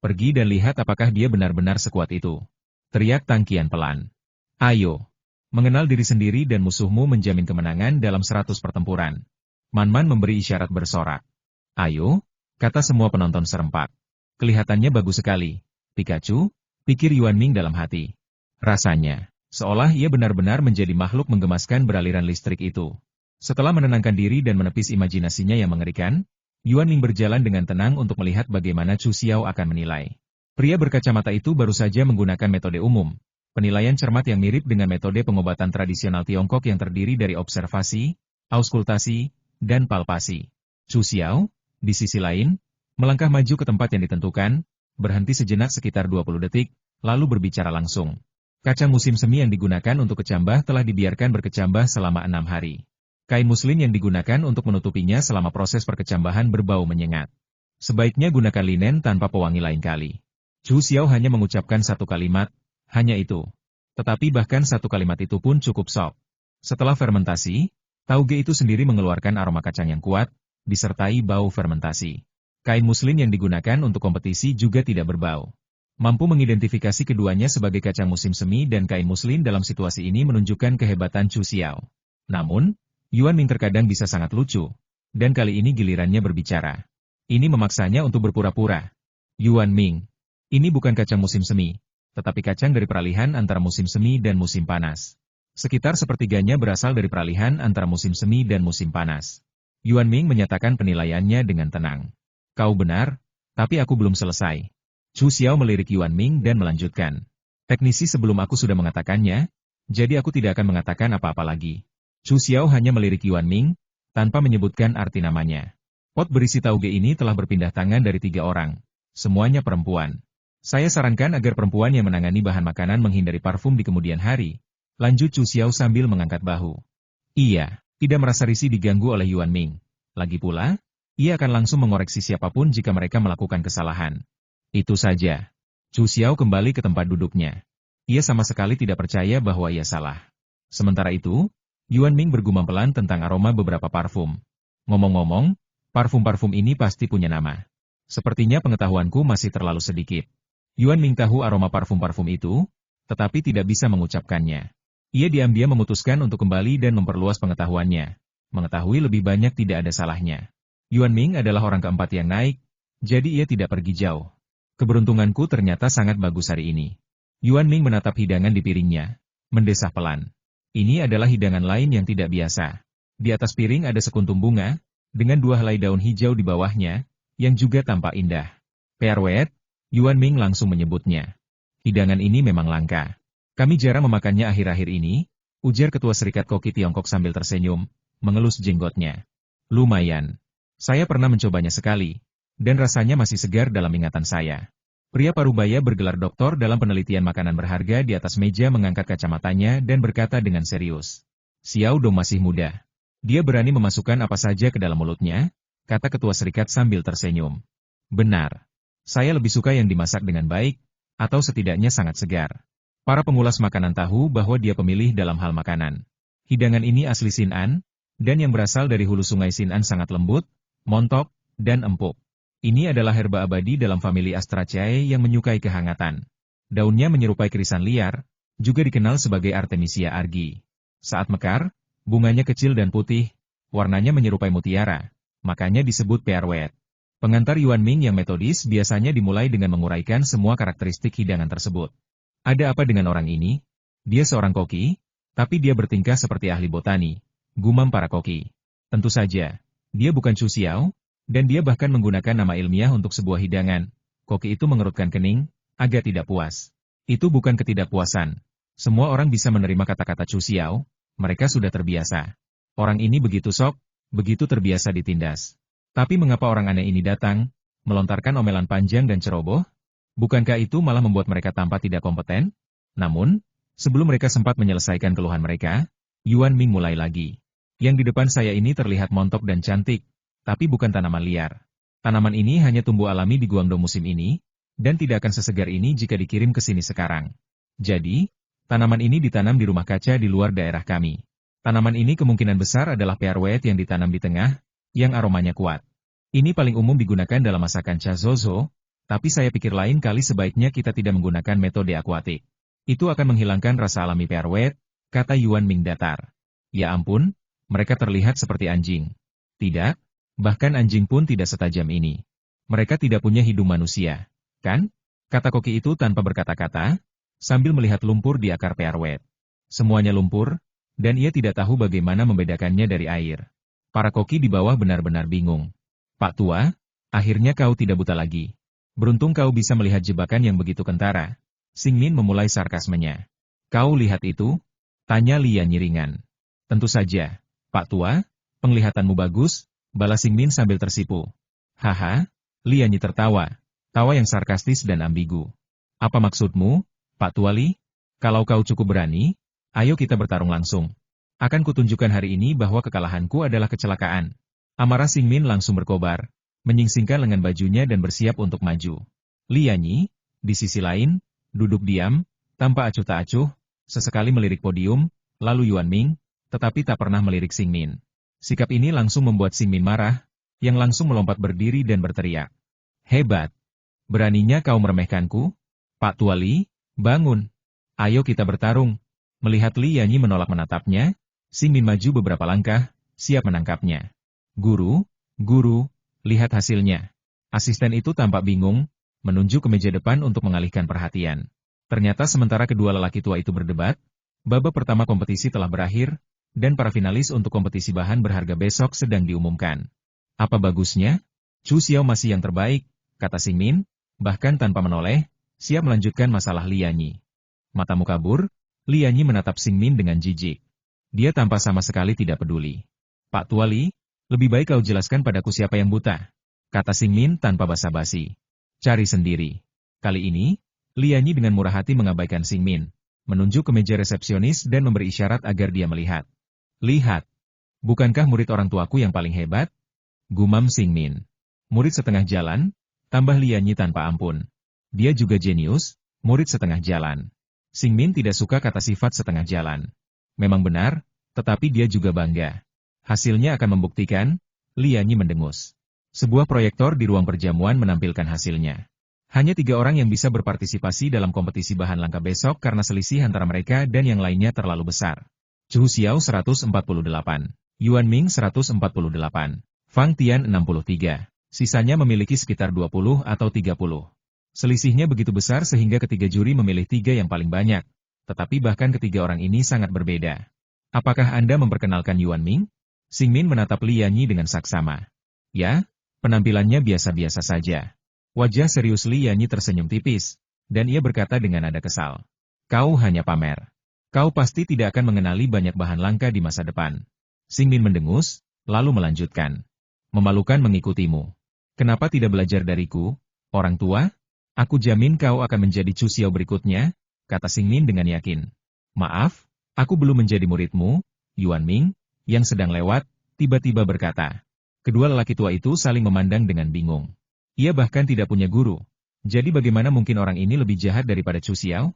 Pergi dan lihat apakah dia benar-benar sekuat itu. Teriak Tang Qian pelan. Ayo. Mengenal diri sendiri dan musuhmu menjamin kemenangan dalam 100 pertempuran. Man-Man memberi isyarat bersorak. Ayo, kata semua penonton serempak. Kelihatannya bagus sekali. Pikachu, pikir Yuan Ming dalam hati. Rasanya, seolah ia benar-benar menjadi makhluk menggemaskan beraliran listrik itu. Setelah menenangkan diri dan menepis imajinasinya yang mengerikan, Yuan Ming berjalan dengan tenang untuk melihat bagaimana Chu Xiao akan menilai. Pria berkacamata itu baru saja menggunakan metode umum. Penilaian cermat yang mirip dengan metode pengobatan tradisional Tiongkok yang terdiri dari observasi, auskultasi, dan palpasi. Chu Xiao, di sisi lain, melangkah maju ke tempat yang ditentukan, berhenti sejenak sekitar 20 detik, lalu berbicara langsung. Kacang musim semi yang digunakan untuk kecambah telah dibiarkan berkecambah selama 6 hari. Kain muslin yang digunakan untuk menutupinya selama proses perkecambahan berbau menyengat. Sebaiknya gunakan linen tanpa pewangi lain kali. Chu Xiao hanya mengucapkan satu kalimat, hanya itu. Tetapi bahkan satu kalimat itu pun cukup sok. Setelah fermentasi, tauge itu sendiri mengeluarkan aroma kacang yang kuat, disertai bau fermentasi. Kain muslin yang digunakan untuk kompetisi juga tidak berbau. Mampu mengidentifikasi keduanya sebagai kacang musim semi dan kain muslin dalam situasi ini menunjukkan kehebatan Chu Xiao. Namun, Yuan Ming terkadang bisa sangat lucu. Dan kali ini gilirannya berbicara. Ini memaksanya untuk berpura-pura. Yuan Ming, ini bukan kacang musim semi, tetapi kacang dari peralihan antara musim semi dan musim panas. Sekitar sepertiganya berasal dari peralihan antara musim semi dan musim panas. Yuan Ming menyatakan penilaiannya dengan tenang. Kau benar, tapi aku belum selesai. Chu Xiao melirik Yuan Ming dan melanjutkan. Teknisi sebelum aku sudah mengatakannya, jadi aku tidak akan mengatakan apa-apa lagi. Chu Xiao hanya melirik Yuan Ming, tanpa menyebutkan arti namanya. Pot berisi tauge ini telah berpindah tangan dari 3 orang. Semuanya perempuan. Saya sarankan agar perempuan yang menangani bahan makanan menghindari parfum di kemudian hari. Lanjut Chu Xiao sambil mengangkat bahu. Iya, tidak merasa risih diganggu oleh Yuan Ming. Lagi pula, ia akan langsung mengoreksi siapapun jika mereka melakukan kesalahan. Itu saja. Chu Xiao kembali ke tempat duduknya. Ia sama sekali tidak percaya bahwa ia salah. Sementara itu, Yuan Ming bergumam pelan tentang aroma beberapa parfum. Ngomong-ngomong, parfum-parfum ini pasti punya nama. Sepertinya pengetahuanku masih terlalu sedikit. Yuan Ming tahu aroma parfum-parfum itu, tetapi tidak bisa mengucapkannya. Ia diam-diam memutuskan untuk kembali dan memperluas pengetahuannya. Mengetahui lebih banyak tidak ada salahnya. Yuan Ming adalah orang keempat yang naik, jadi ia tidak pergi jauh. Keberuntunganku ternyata sangat bagus hari ini. Yuan Ming menatap hidangan di piringnya, mendesah pelan. Ini adalah hidangan lain yang tidak biasa. Di atas piring ada sekuntum bunga, dengan 2 helai daun hijau di bawahnya, yang juga tampak indah. Perwet, Yuan Ming langsung menyebutnya. Hidangan ini memang langka. Kami jarang memakannya akhir-akhir ini, ujar Ketua Serikat Koki Tiongkok sambil tersenyum, mengelus jenggotnya. Lumayan. Saya pernah mencobanya sekali, dan rasanya masih segar dalam ingatan saya. Pria parubaya bergelar doktor dalam penelitian makanan berharga di atas meja mengangkat kacamatanya dan berkata dengan serius. Xiao Dong masih muda. Dia berani memasukkan apa saja ke dalam mulutnya, kata Ketua Serikat sambil tersenyum. Benar. Saya lebih suka yang dimasak dengan baik, atau setidaknya sangat segar. Para pengulas makanan tahu bahwa dia pemilih dalam hal makanan. Hidangan ini asli Xin'an, dan yang berasal dari hulu sungai Xin'an sangat lembut, montok, dan empuk. Ini adalah herba abadi dalam famili Astraceae yang menyukai kehangatan. Daunnya menyerupai kerisan liar, juga dikenal sebagai Artemisia argi. Saat mekar, bunganya kecil dan putih, warnanya menyerupai mutiara, makanya disebut perwet. Pengantar Yuan Ming yang metodis biasanya dimulai dengan menguraikan semua karakteristik hidangan tersebut. Ada apa dengan orang ini? Dia seorang koki, tapi dia bertingkah seperti ahli botani, gumam para koki. Tentu saja, dia bukan Chu Xiao, dan dia bahkan menggunakan nama ilmiah untuk sebuah hidangan. Koki itu mengerutkan kening, agak tidak puas. Itu bukan ketidakpuasan. Semua orang bisa menerima kata-kata Chu Xiao, mereka sudah terbiasa. Orang ini begitu sok, begitu terbiasa ditindas. Tapi mengapa orang aneh ini datang, melontarkan omelan panjang dan ceroboh? Bukankah itu malah membuat mereka tampak tidak kompeten? Namun, sebelum mereka sempat menyelesaikan keluhan mereka, Yuan Ming mulai lagi. Yang di depan saya ini terlihat montok dan cantik, tapi bukan tanaman liar. Tanaman ini hanya tumbuh alami di Guangdong musim ini, dan tidak akan sesegar ini jika dikirim ke sini sekarang. Jadi, tanaman ini ditanam di rumah kaca di luar daerah kami. Tanaman ini kemungkinan besar adalah perwet yang ditanam di tengah, yang aromanya kuat. Ini paling umum digunakan dalam masakan cha zozo, Tapi saya pikir lain kali sebaiknya kita tidak menggunakan metode akuatik. Itu akan menghilangkan rasa alami Perwet, kata Yuan Ming datar. Ya ampun, mereka terlihat seperti anjing. Tidak, bahkan anjing pun tidak setajam ini. Mereka tidak punya hidung manusia, kan? Kata koki itu tanpa berkata-kata, sambil melihat lumpur di akar Perwet. Semuanya lumpur, dan ia tidak tahu bagaimana membedakannya dari air. Para koki di bawah benar-benar bingung. Pak Tua, akhirnya kau tidak buta lagi. Beruntung kau bisa melihat jebakan yang begitu kentara. Xing Min memulai sarkasmenya. Kau lihat itu? Tanya Lianyi ringan. Tentu saja, Pak Tua, penglihatanmu bagus, balas Xing Min sambil tersipu. Haha, Lianyi tertawa, tawa yang sarkastis dan ambigu. Apa maksudmu, Pak Tua Li? Kalau kau cukup berani, ayo kita bertarung langsung. Akan kutunjukkan hari ini bahwa kekalahanku adalah kecelakaan. Amarah Xing Min langsung berkobar, menyingsingkan lengan bajunya dan bersiap untuk maju. Lianyi, di sisi lain, duduk diam, tanpa acuh tak acuh, sesekali melirik podium, lalu Yuan Ming, tetapi tak pernah melirik Xing Min. Sikap ini langsung membuat Xing Min marah, yang langsung melompat berdiri dan berteriak. Hebat! Beraninya kau meremehkanku? Pak Tua Li, bangun! Ayo kita bertarung. Melihat Lianyi menolak menatapnya, Xing Min maju beberapa langkah, siap menangkapnya. Guru, lihat hasilnya. Asisten itu tampak bingung, menunjuk ke meja depan untuk mengalihkan perhatian. Ternyata sementara kedua lelaki tua itu berdebat, babak pertama kompetisi telah berakhir, dan para finalis untuk kompetisi bahan berharga besok sedang diumumkan. Apa bagusnya? Chu Xiao masih yang terbaik, kata Xing Min, bahkan tanpa menoleh, siap melanjutkan masalah Lianyi. Matamu kabur, Lianyi menatap Xing Min dengan jijik. Dia tampak sama sekali tidak peduli. Pak Tua Li, lebih baik kau jelaskan padaku siapa yang buta, kata Xing Min tanpa basa-basi. Cari sendiri. Kali ini, Lianyi dengan murah hati mengabaikan Xing Min, menunjuk ke meja resepsionis dan memberi isyarat agar dia melihat. Lihat. Bukankah murid orang tuaku yang paling hebat? Gumam Xing Min. Murid setengah jalan, tambah Lianyi tanpa ampun. Dia juga jenius, murid setengah jalan. Xing Min tidak suka kata sifat setengah jalan. Memang benar, tetapi dia juga bangga. Hasilnya akan membuktikan, Lianyi mendengus. Sebuah proyektor di ruang perjamuan menampilkan hasilnya. Hanya 3 orang yang bisa berpartisipasi dalam kompetisi bahan langka besok karena selisih antara mereka dan yang lainnya terlalu besar. Chu Xiao 148, Yuan Ming 148, Fang Tian 63. Sisanya memiliki sekitar 20 atau 30. Selisihnya begitu besar sehingga ketiga juri memilih 3 yang paling banyak. Tetapi bahkan ketiga orang ini sangat berbeda. Apakah Anda memperkenalkan Yuan Ming? Xing Min menatap Lianyi dengan saksama. Ya, penampilannya biasa-biasa saja. Wajah serius Lianyi tersenyum tipis, dan ia berkata dengan nada kesal. Kau hanya pamer. Kau pasti tidak akan mengenali banyak bahan langka di masa depan. Xing Min mendengus, lalu melanjutkan. Memalukan mengikutimu. Kenapa tidak belajar dariku, orang tua? Aku jamin kau akan menjadi Chu Xiao berikutnya, kata Xing Min dengan yakin. Maaf, aku belum menjadi muridmu, Yuan Ming, yang sedang lewat, tiba-tiba berkata. Kedua lelaki tua itu saling memandang dengan bingung. Ia bahkan tidak punya guru. Jadi bagaimana mungkin orang ini lebih jahat daripada Chu Xiao?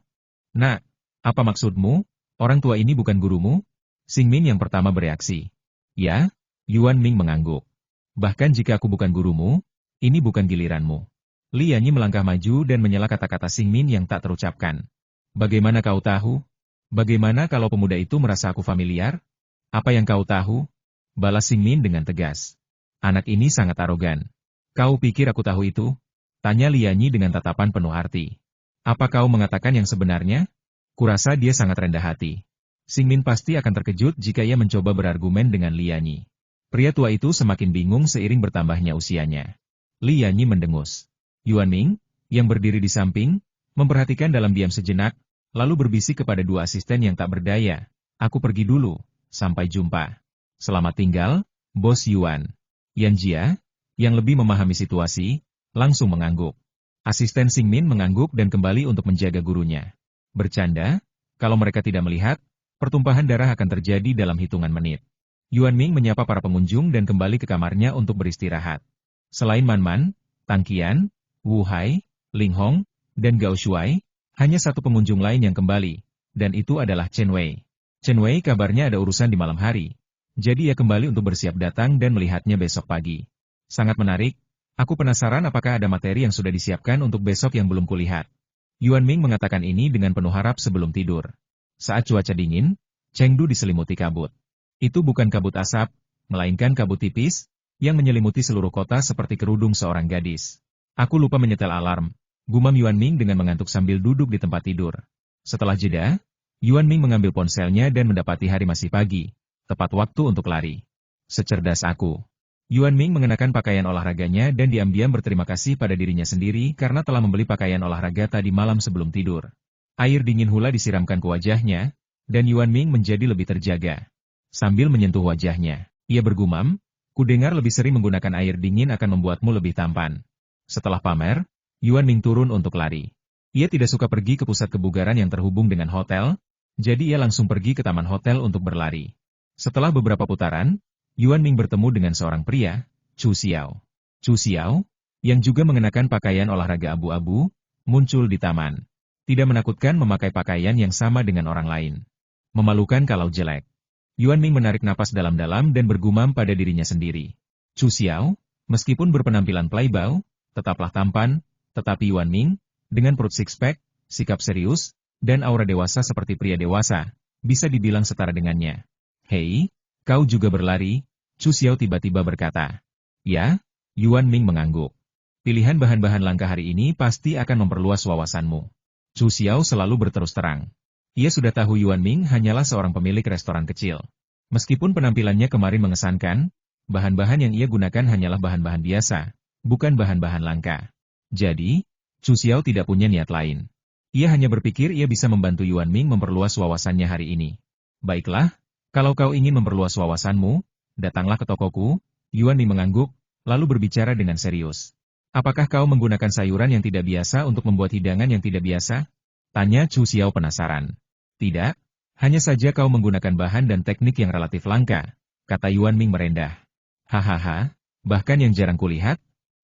Nak, apa maksudmu? Orang tua ini bukan gurumu? Xing Min yang pertama bereaksi. Ya, Yuan Ming mengangguk. Bahkan jika aku bukan gurumu, ini bukan giliranmu. Lianyi melangkah maju dan menyela kata-kata Xing Min yang tak terucapkan. Bagaimana kau tahu? Bagaimana kalau pemuda itu merasa aku familiar? Apa yang kau tahu? Balas Xing Min dengan tegas. Anak ini sangat arogan. Kau pikir aku tahu itu? Tanya Lianyi dengan tatapan penuh arti. Apa kau mengatakan yang sebenarnya? Kurasa dia sangat rendah hati. Xing Min pasti akan terkejut jika ia mencoba berargumen dengan Lianyi. Pria tua itu semakin bingung seiring bertambahnya usianya. Lianyi mendengus. Yuan Ming, yang berdiri di samping, memperhatikan dalam diam sejenak, lalu berbisik kepada 2 asisten yang tak berdaya. Aku pergi dulu, sampai jumpa. Selamat tinggal, Bos Yuan. Yan Jia, yang lebih memahami situasi, langsung mengangguk. Asisten Xing Min mengangguk dan kembali untuk menjaga gurunya. Bercanda, kalau mereka tidak melihat, pertumpahan darah akan terjadi dalam hitungan menit. Yuan Ming menyapa para pengunjung dan kembali ke kamarnya untuk beristirahat. Selain Man Man, Tang Qian, Wu Hai, Ling Hong, dan Gao Shuai, hanya satu pengunjung lain yang kembali, dan itu adalah Chen Wei. Chen Wei kabarnya ada urusan di malam hari. Jadi ia kembali untuk bersiap datang dan melihatnya besok pagi. Sangat menarik, Aku penasaran apakah ada materi yang sudah disiapkan untuk besok yang belum kulihat. Yuan Ming mengatakan ini dengan penuh harap sebelum tidur. Saat cuaca dingin, Chengdu diselimuti kabut. Itu bukan kabut asap, melainkan kabut tipis, yang menyelimuti seluruh kota seperti kerudung seorang gadis. Aku lupa menyetel alarm, gumam Yuan Ming dengan mengantuk sambil duduk di tempat tidur. Setelah jeda, Yuan Ming mengambil ponselnya dan mendapati hari masih pagi, tepat waktu untuk lari. Secerdas aku. Yuan Ming mengenakan pakaian olahraganya dan diam-diam berterima kasih pada dirinya sendiri karena telah membeli pakaian olahraga tadi malam sebelum tidur. Air dingin hula disiramkan ke wajahnya, dan Yuan Ming menjadi lebih terjaga. Sambil menyentuh wajahnya, ia bergumam, "Kudengar lebih sering menggunakan air dingin akan membuatmu lebih tampan." Setelah pamer, Yuan Ming turun untuk lari. Ia tidak suka pergi ke pusat kebugaran yang terhubung dengan hotel, jadi ia langsung pergi ke taman hotel untuk berlari. Setelah beberapa putaran, Yuan Ming bertemu dengan seorang pria, Chu Xiao. Chu Xiao, yang juga mengenakan pakaian olahraga abu-abu, muncul di taman. Tidak menakutkan memakai pakaian yang sama dengan orang lain. Memalukan kalau jelek. Yuan Ming menarik napas dalam-dalam dan bergumam pada dirinya sendiri. Chu Xiao, meskipun berpenampilan playboy, tetaplah tampan, tetapi Yuan Ming, dengan perut six-pack, sikap serius, dan aura dewasa seperti pria dewasa, bisa dibilang setara dengannya. "Hei, kau juga berlari?" Chu Xiao tiba-tiba berkata. "Ya," Yuan Ming mengangguk. "Pilihan bahan-bahan langka hari ini pasti akan memperluas wawasanmu." Chu Xiao selalu berterus terang. Ia sudah tahu Yuan Ming hanyalah seorang pemilik restoran kecil. Meskipun penampilannya kemarin mengesankan, bahan-bahan yang ia gunakan hanyalah bahan-bahan biasa, bukan bahan-bahan langka. Jadi, Chu Xiao tidak punya niat lain. Ia hanya berpikir ia bisa membantu Yuan Ming memperluas wawasannya hari ini. "Baiklah, kalau kau ingin memperluas wawasanmu, datanglah ke tokoku." Yuan Ming mengangguk, lalu berbicara dengan serius. "Apakah kau menggunakan sayuran yang tidak biasa untuk membuat hidangan yang tidak biasa?" Tanya Chu Xiao penasaran. "Tidak, hanya saja kau menggunakan bahan dan teknik yang relatif langka," kata Yuan Ming merendah. "Hahaha, bahkan yang jarang kulihat?"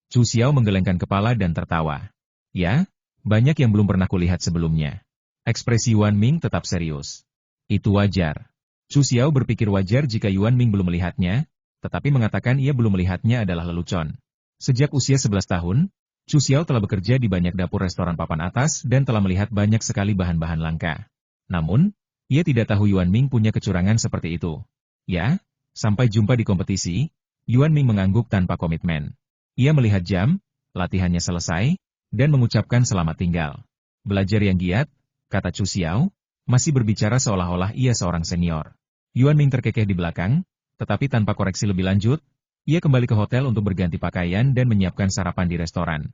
Chu Xiao menggelengkan kepala dan tertawa. "Ya, banyak yang belum pernah kulihat sebelumnya." Ekspresi Yuan Ming tetap serius. "Itu wajar." Chu Xiao berpikir wajar jika Yuan Ming belum melihatnya, tetapi mengatakan ia belum melihatnya adalah lelucon. Sejak usia 11 tahun, Chu Xiao telah bekerja di banyak dapur restoran papan atas dan telah melihat banyak sekali bahan-bahan langka. Namun, ia tidak tahu Yuan Ming punya kecurangan seperti itu. "Ya, sampai jumpa di kompetisi." Yuan Ming mengangguk tanpa komitmen. Ia melihat jam, latihannya selesai, dan mengucapkan selamat tinggal. "Belajar yang giat," kata Chu Xiao, masih berbicara seolah-olah ia seorang senior. Yuan Ming terkekeh di belakang, tetapi tanpa koreksi lebih lanjut, ia kembali ke hotel untuk berganti pakaian dan menyiapkan sarapan di restoran.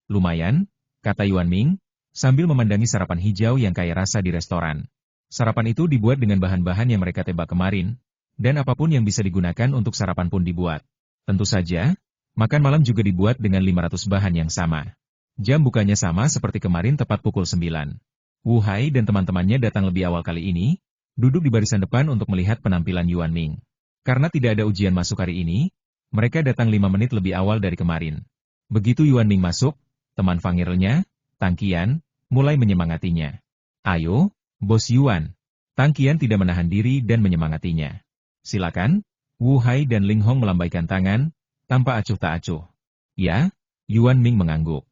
"Lumayan," kata Yuan Ming, sambil memandangi sarapan hijau yang kaya rasa di restoran. Sarapan itu dibuat dengan bahan-bahan yang mereka tebak kemarin, dan apapun yang bisa digunakan untuk sarapan pun dibuat. Tentu saja, makan malam juga dibuat dengan 500 bahan yang sama. Jam bukanya sama seperti kemarin tepat pukul 9. Wu Hai dan teman-temannya datang lebih awal kali ini, duduk di barisan depan untuk melihat penampilan Yuan Ming. Karena tidak ada ujian masuk hari ini, mereka datang 5 menit lebih awal dari kemarin. Begitu Yuan Ming masuk, teman Fangirlnya, Tang Qian, mulai menyemangatinya. "Ayo, Bos Yuan." Tang Qian tidak menahan diri dan menyemangatinya. "Silakan." Wu Hai dan Ling Hong melambaikan tangan, tanpa acuh tak acuh. "Ya," Yuan Ming mengangguk.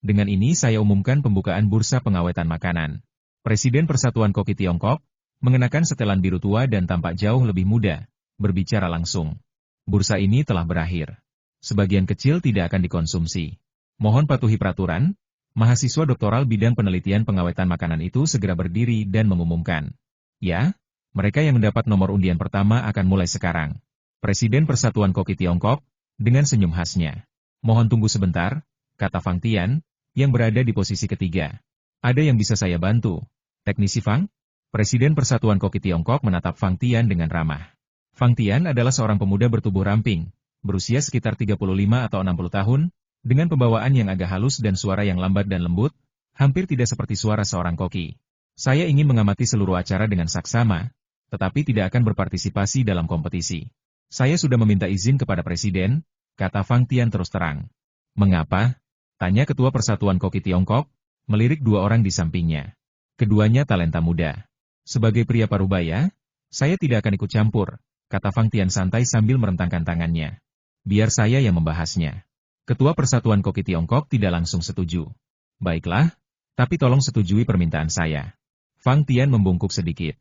"Dengan ini saya umumkan pembukaan bursa pengawetan makanan." Presiden Persatuan Koki Tiongkok, mengenakan setelan biru tua dan tampak jauh lebih muda, berbicara langsung. "Bursa ini telah berakhir. Sebagian kecil tidak akan dikonsumsi. Mohon patuhi peraturan." Mahasiswa doktoral bidang penelitian pengawetan makanan itu segera berdiri dan mengumumkan. "Ya, mereka yang mendapat nomor undian pertama akan mulai sekarang." Presiden Persatuan Koki Tiongkok, dengan senyum khasnya. "Mohon tunggu sebentar," kata Fang Tian, yang berada di posisi ketiga. "Ada yang bisa saya bantu, Teknisi Fang?" Presiden Persatuan Koki Tiongkok menatap Fang Tian dengan ramah. Fang Tian adalah seorang pemuda bertubuh ramping, berusia sekitar 35 atau 60 tahun, dengan pembawaan yang agak halus dan suara yang lambat dan lembut, hampir tidak seperti suara seorang koki. "Saya ingin mengamati seluruh acara dengan saksama, tetapi tidak akan berpartisipasi dalam kompetisi. Saya sudah meminta izin kepada Presiden," kata Fang Tian terus terang. "Mengapa?" tanya Ketua Persatuan Koki Tiongkok, melirik dua orang di sampingnya. Keduanya talenta muda. "Sebagai pria parubaya, saya tidak akan ikut campur," kata Fang Tian santai sambil merentangkan tangannya. "Biar saya yang membahasnya." Ketua Persatuan Koki Tiongkok tidak langsung setuju. Baiklah, tapi tolong setujui permintaan saya. Fang Tian membungkuk sedikit.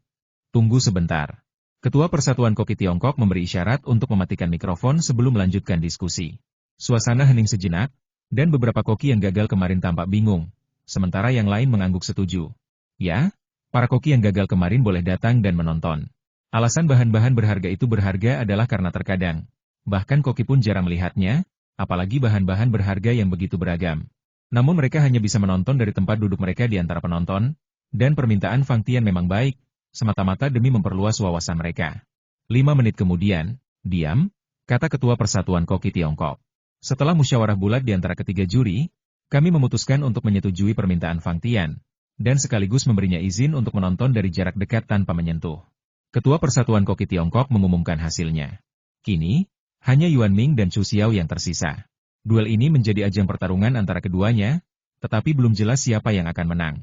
Tunggu sebentar. Ketua Persatuan Koki Tiongkok memberi isyarat untuk mematikan mikrofon sebelum melanjutkan diskusi. Suasana hening sejenak, dan beberapa koki yang gagal kemarin tampak bingung, sementara yang lain mengangguk setuju. Ya, para koki yang gagal kemarin boleh datang dan menonton. Alasan bahan-bahan berharga itu berharga adalah karena terkadang, bahkan koki pun jarang melihatnya, apalagi bahan-bahan berharga yang begitu beragam. Namun mereka hanya bisa menonton dari tempat duduk mereka di antara penonton, dan permintaan Fang Tian memang baik, semata-mata demi memperluas wawasan mereka. 5 menit kemudian, diam, kata Ketua Persatuan Koki Tiongkok. Setelah musyawarah bulat di antara ketiga juri, kami memutuskan untuk menyetujui permintaan Fang Tian, dan sekaligus memberinya izin untuk menonton dari jarak dekat tanpa menyentuh. Ketua Persatuan Koki Tiongkok mengumumkan hasilnya. Kini, hanya Yuan Ming dan Chu Xiao yang tersisa. Duel ini menjadi ajang pertarungan antara keduanya, tetapi belum jelas siapa yang akan menang.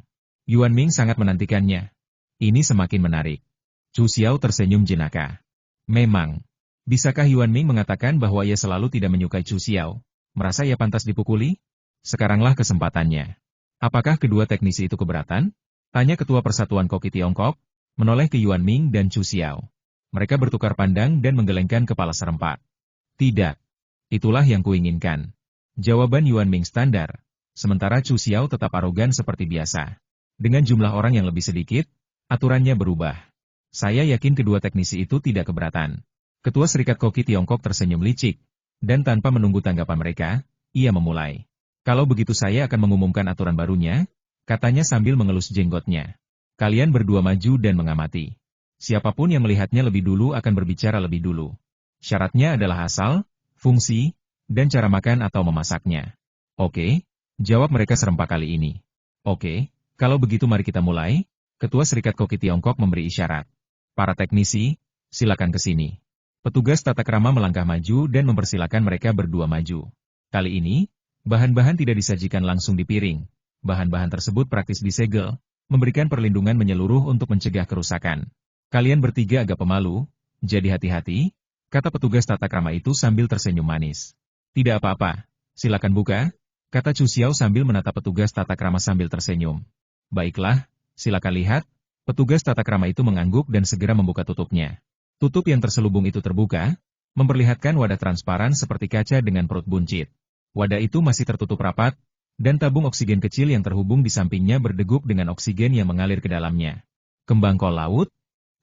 Yuan Ming sangat menantikannya. Ini semakin menarik. Chu Xiao tersenyum jenaka. Memang. Bisakah Yuan Ming mengatakan bahwa ia selalu tidak menyukai Chu Xiao? Merasa ia pantas dipukuli? Sekaranglah kesempatannya. Apakah kedua teknisi itu keberatan? Tanya Ketua Persatuan Koki Tiongkok, menoleh ke Yuan Ming dan Chu Xiao. Mereka bertukar pandang dan menggelengkan kepala serempak. Tidak. Itulah yang kuinginkan. Jawaban Yuan Ming standar, sementara Chu Xiao tetap arogan seperti biasa. Dengan jumlah orang yang lebih sedikit, aturannya berubah. Saya yakin kedua teknisi itu tidak keberatan. Ketua Serikat Koki Tiongkok tersenyum licik, dan tanpa menunggu tanggapan mereka, ia memulai. Kalau begitu saya akan mengumumkan aturan barunya, katanya sambil mengelus jenggotnya. Kalian berdua maju dan mengamati. Siapapun yang melihatnya lebih dulu akan berbicara lebih dulu. Syaratnya adalah asal, fungsi, dan cara makan atau memasaknya. Oke, jawab mereka serempak kali ini. Oke, kalau begitu mari kita mulai. Ketua Serikat Koki Tiongkok memberi isyarat. Para teknisi, silakan ke sini. Petugas tata krama melangkah maju dan mempersilakan mereka berdua maju. Kali ini, bahan-bahan tidak disajikan langsung di piring. Bahan-bahan tersebut praktis disegel, memberikan perlindungan menyeluruh untuk mencegah kerusakan. Kalian bertiga agak pemalu, jadi hati-hati, kata petugas tata krama itu sambil tersenyum manis. Tidak apa-apa, silakan buka, kata Chu Xiao sambil menatap petugas tata krama sambil tersenyum. Baiklah, silakan lihat, petugas tata krama itu mengangguk dan segera membuka tutupnya. Tutup yang terselubung itu terbuka, memperlihatkan wadah transparan seperti kaca dengan perut buncit. Wadah itu masih tertutup rapat, dan tabung oksigen kecil yang terhubung di sampingnya berdeguk dengan oksigen yang mengalir ke dalamnya. Kembang kol laut?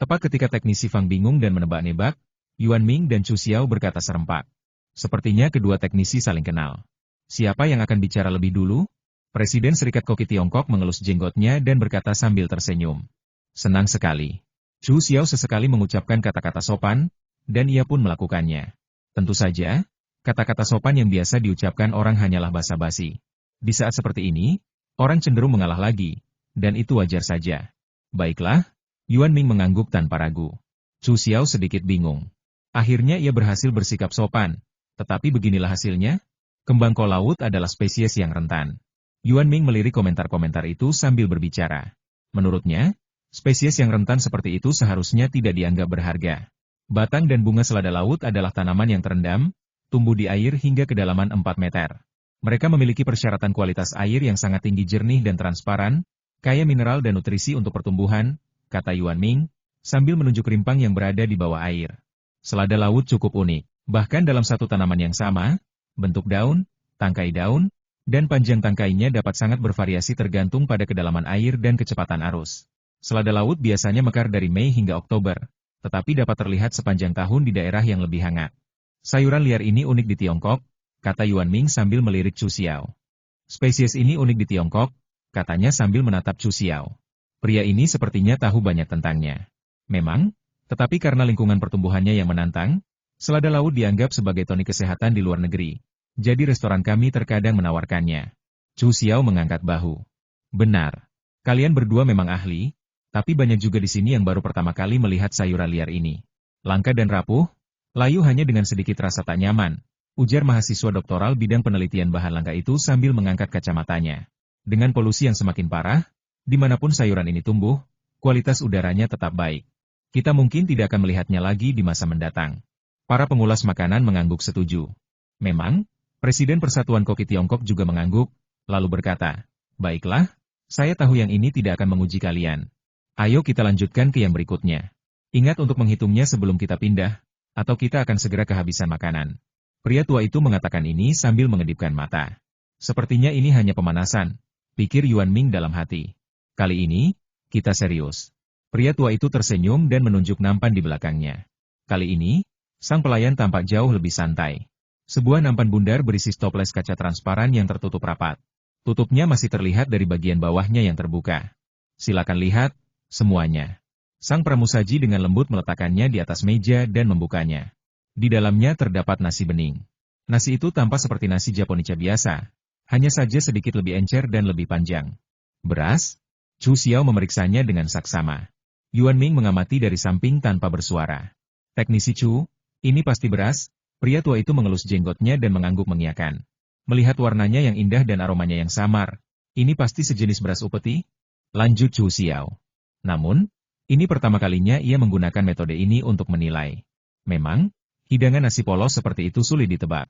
Tepat ketika teknisi Fang bingung dan menebak-nebak, Yuan Ming dan Chu Xiao berkata serempak. Sepertinya kedua teknisi saling kenal. Siapa yang akan bicara lebih dulu? Presiden Serikat Koki Tiongkok mengelus jenggotnya dan berkata sambil tersenyum. Senang sekali. Chu Xiao sesekali mengucapkan kata-kata sopan, dan ia pun melakukannya. Tentu saja, kata-kata sopan yang biasa diucapkan orang hanyalah basa-basi. Di saat seperti ini, orang cenderung mengalah lagi, dan itu wajar saja. Baiklah, Yuan Ming mengangguk tanpa ragu. Chu Xiao sedikit bingung. Akhirnya ia berhasil bersikap sopan, tetapi beginilah hasilnya. Kembang kol laut adalah spesies yang rentan. Yuan Ming melirik komentar-komentar itu sambil berbicara. Menurutnya, spesies yang rentan seperti itu seharusnya tidak dianggap berharga. Batang dan bunga selada laut adalah tanaman yang terendam, tumbuh di air hingga kedalaman 4 meter. Mereka memiliki persyaratan kualitas air yang sangat tinggi, jernih dan transparan, kaya mineral dan nutrisi untuk pertumbuhan, kata Yuan Ming, sambil menunjuk rimpang yang berada di bawah air. Selada laut cukup unik, bahkan dalam satu tanaman yang sama, bentuk daun, tangkai daun, dan panjang tangkainya dapat sangat bervariasi tergantung pada kedalaman air dan kecepatan arus. Selada laut biasanya mekar dari Mei hingga Oktober, tetapi dapat terlihat sepanjang tahun di daerah yang lebih hangat. Sayuran liar ini unik di Tiongkok, kata Yuan Ming sambil melirik Chu Xiao. Spesies ini unik di Tiongkok, katanya sambil menatap Chu Xiao. Pria ini sepertinya tahu banyak tentangnya. Memang, tetapi karena lingkungan pertumbuhannya yang menantang, selada laut dianggap sebagai tonik kesehatan di luar negeri. Jadi restoran kami terkadang menawarkannya. Chu Xiao mengangkat bahu. Benar. Kalian berdua memang ahli, tapi banyak juga di sini yang baru pertama kali melihat sayuran liar ini. Langka dan rapuh, layu hanya dengan sedikit rasa tak nyaman, ujar mahasiswa doktoral bidang penelitian bahan langka itu sambil mengangkat kacamatanya. Dengan polusi yang semakin parah, dimanapun sayuran ini tumbuh, kualitas udaranya tetap baik. Kita mungkin tidak akan melihatnya lagi di masa mendatang. Para pengulas makanan mengangguk setuju. Memang, Presiden Persatuan Koki Tiongkok juga mengangguk, lalu berkata, "Baiklah, saya tahu yang ini tidak akan menguji kalian. Ayo kita lanjutkan ke yang berikutnya. Ingat untuk menghitungnya sebelum kita pindah, atau kita akan segera kehabisan makanan." Pria tua itu mengatakan ini sambil mengedipkan mata. Sepertinya ini hanya pemanasan, pikir Yuan Ming dalam hati. Kali ini, kita serius. Pria tua itu tersenyum dan menunjuk nampan di belakangnya. Kali ini, sang pelayan tampak jauh lebih santai. Sebuah nampan bundar berisi toples kaca transparan yang tertutup rapat. Tutupnya masih terlihat dari bagian bawahnya yang terbuka. Silakan lihat, semuanya. Sang pramusaji dengan lembut meletakkannya di atas meja dan membukanya. Di dalamnya terdapat nasi bening. Nasi itu tampak seperti nasi Japonica biasa, hanya saja sedikit lebih encer dan lebih panjang. Beras? Chu Xiao memeriksanya dengan saksama. Yuan Ming mengamati dari samping tanpa bersuara. Teknisi Chu, ini pasti beras. Pria tua itu mengelus jenggotnya dan mengangguk mengiyakan. Melihat warnanya yang indah dan aromanya yang samar, ini pasti sejenis beras upeti? Lanjut Chu Xiao. Namun, ini pertama kalinya ia menggunakan metode ini untuk menilai. Memang, hidangan nasi polos seperti itu sulit ditebak.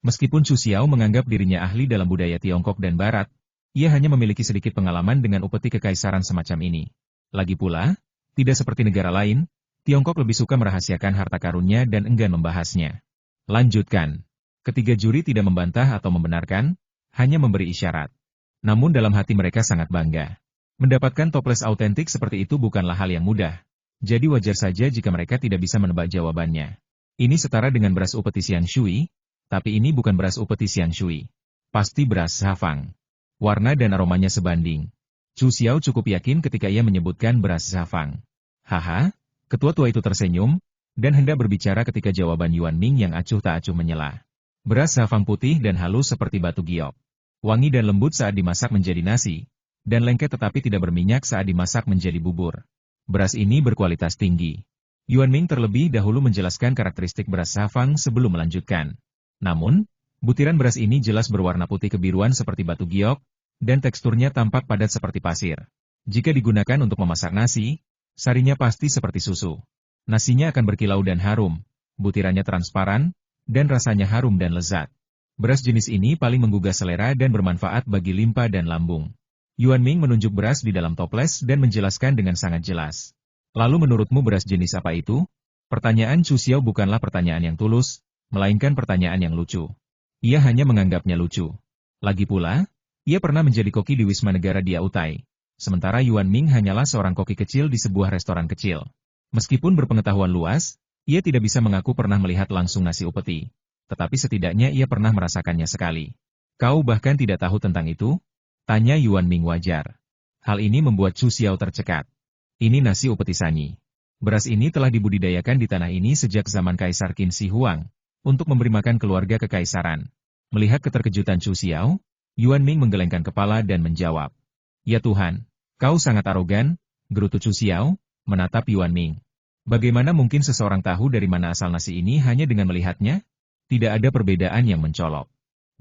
Meskipun Chu Xiao menganggap dirinya ahli dalam budaya Tiongkok dan Barat, ia hanya memiliki sedikit pengalaman dengan upeti kekaisaran semacam ini. Lagi pula, tidak seperti negara lain, Tiongkok lebih suka merahasiakan harta karunnya dan enggan membahasnya. Lanjutkan. Ketiga juri tidak membantah atau membenarkan, hanya memberi isyarat. Namun dalam hati mereka sangat bangga. Mendapatkan toples autentik seperti itu bukanlah hal yang mudah. Jadi wajar saja jika mereka tidak bisa menebak jawabannya. Ini setara dengan beras upeti Xiang Shui, tapi ini bukan beras upeti Xiang Shui. Pasti beras Zhafang. Warna dan aromanya sebanding. Chu Xiao cukup yakin ketika ia menyebutkan beras Zhafang. Haha, ketua tua itu tersenyum, dan hendak berbicara ketika jawaban Yuan Ming yang acuh tak acuh menyela. Beras Zhafang putih dan halus seperti batu giok. Wangi dan lembut saat dimasak menjadi nasi, dan lengket tetapi tidak berminyak saat dimasak menjadi bubur. Beras ini berkualitas tinggi. Yuan Ming terlebih dahulu menjelaskan karakteristik beras Zhafang sebelum melanjutkan. Namun, butiran beras ini jelas berwarna putih kebiruan seperti batu giok, dan teksturnya tampak padat seperti pasir. Jika digunakan untuk memasak nasi, sarinya pasti seperti susu. Nasinya akan berkilau dan harum, butirannya transparan, dan rasanya harum dan lezat. Beras jenis ini paling menggugah selera dan bermanfaat bagi limpa dan lambung. Yuan Ming menunjuk beras di dalam toples dan menjelaskan dengan sangat jelas. Lalu menurutmu beras jenis apa itu? Pertanyaan Chu Xiao bukanlah pertanyaan yang tulus, melainkan pertanyaan yang lucu. Ia hanya menganggapnya lucu. Lagi pula, ia pernah menjadi koki di Wisma Negara Dia Utai. Sementara Yuan Ming hanyalah seorang koki kecil di sebuah restoran kecil. Meskipun berpengetahuan luas, ia tidak bisa mengaku pernah melihat langsung nasi upeti. Tetapi setidaknya ia pernah merasakannya sekali. Kau bahkan tidak tahu tentang itu? Tanya Yuan Ming wajar. Hal ini membuat Chu Xiao tercekat. Ini nasi upeti Sanyi. Beras ini telah dibudidayakan di tanah ini sejak zaman Kaisar Qin Shi Huang, untuk memberi makan keluarga kekaisaran. Melihat keterkejutan Chu Xiao, Yuan Ming menggelengkan kepala dan menjawab. Ya Tuhan, kau sangat arogan, gerutu Chu Xiao, menatap Yuan Ming. Bagaimana mungkin seseorang tahu dari mana asal nasi ini hanya dengan melihatnya? Tidak ada perbedaan yang mencolok.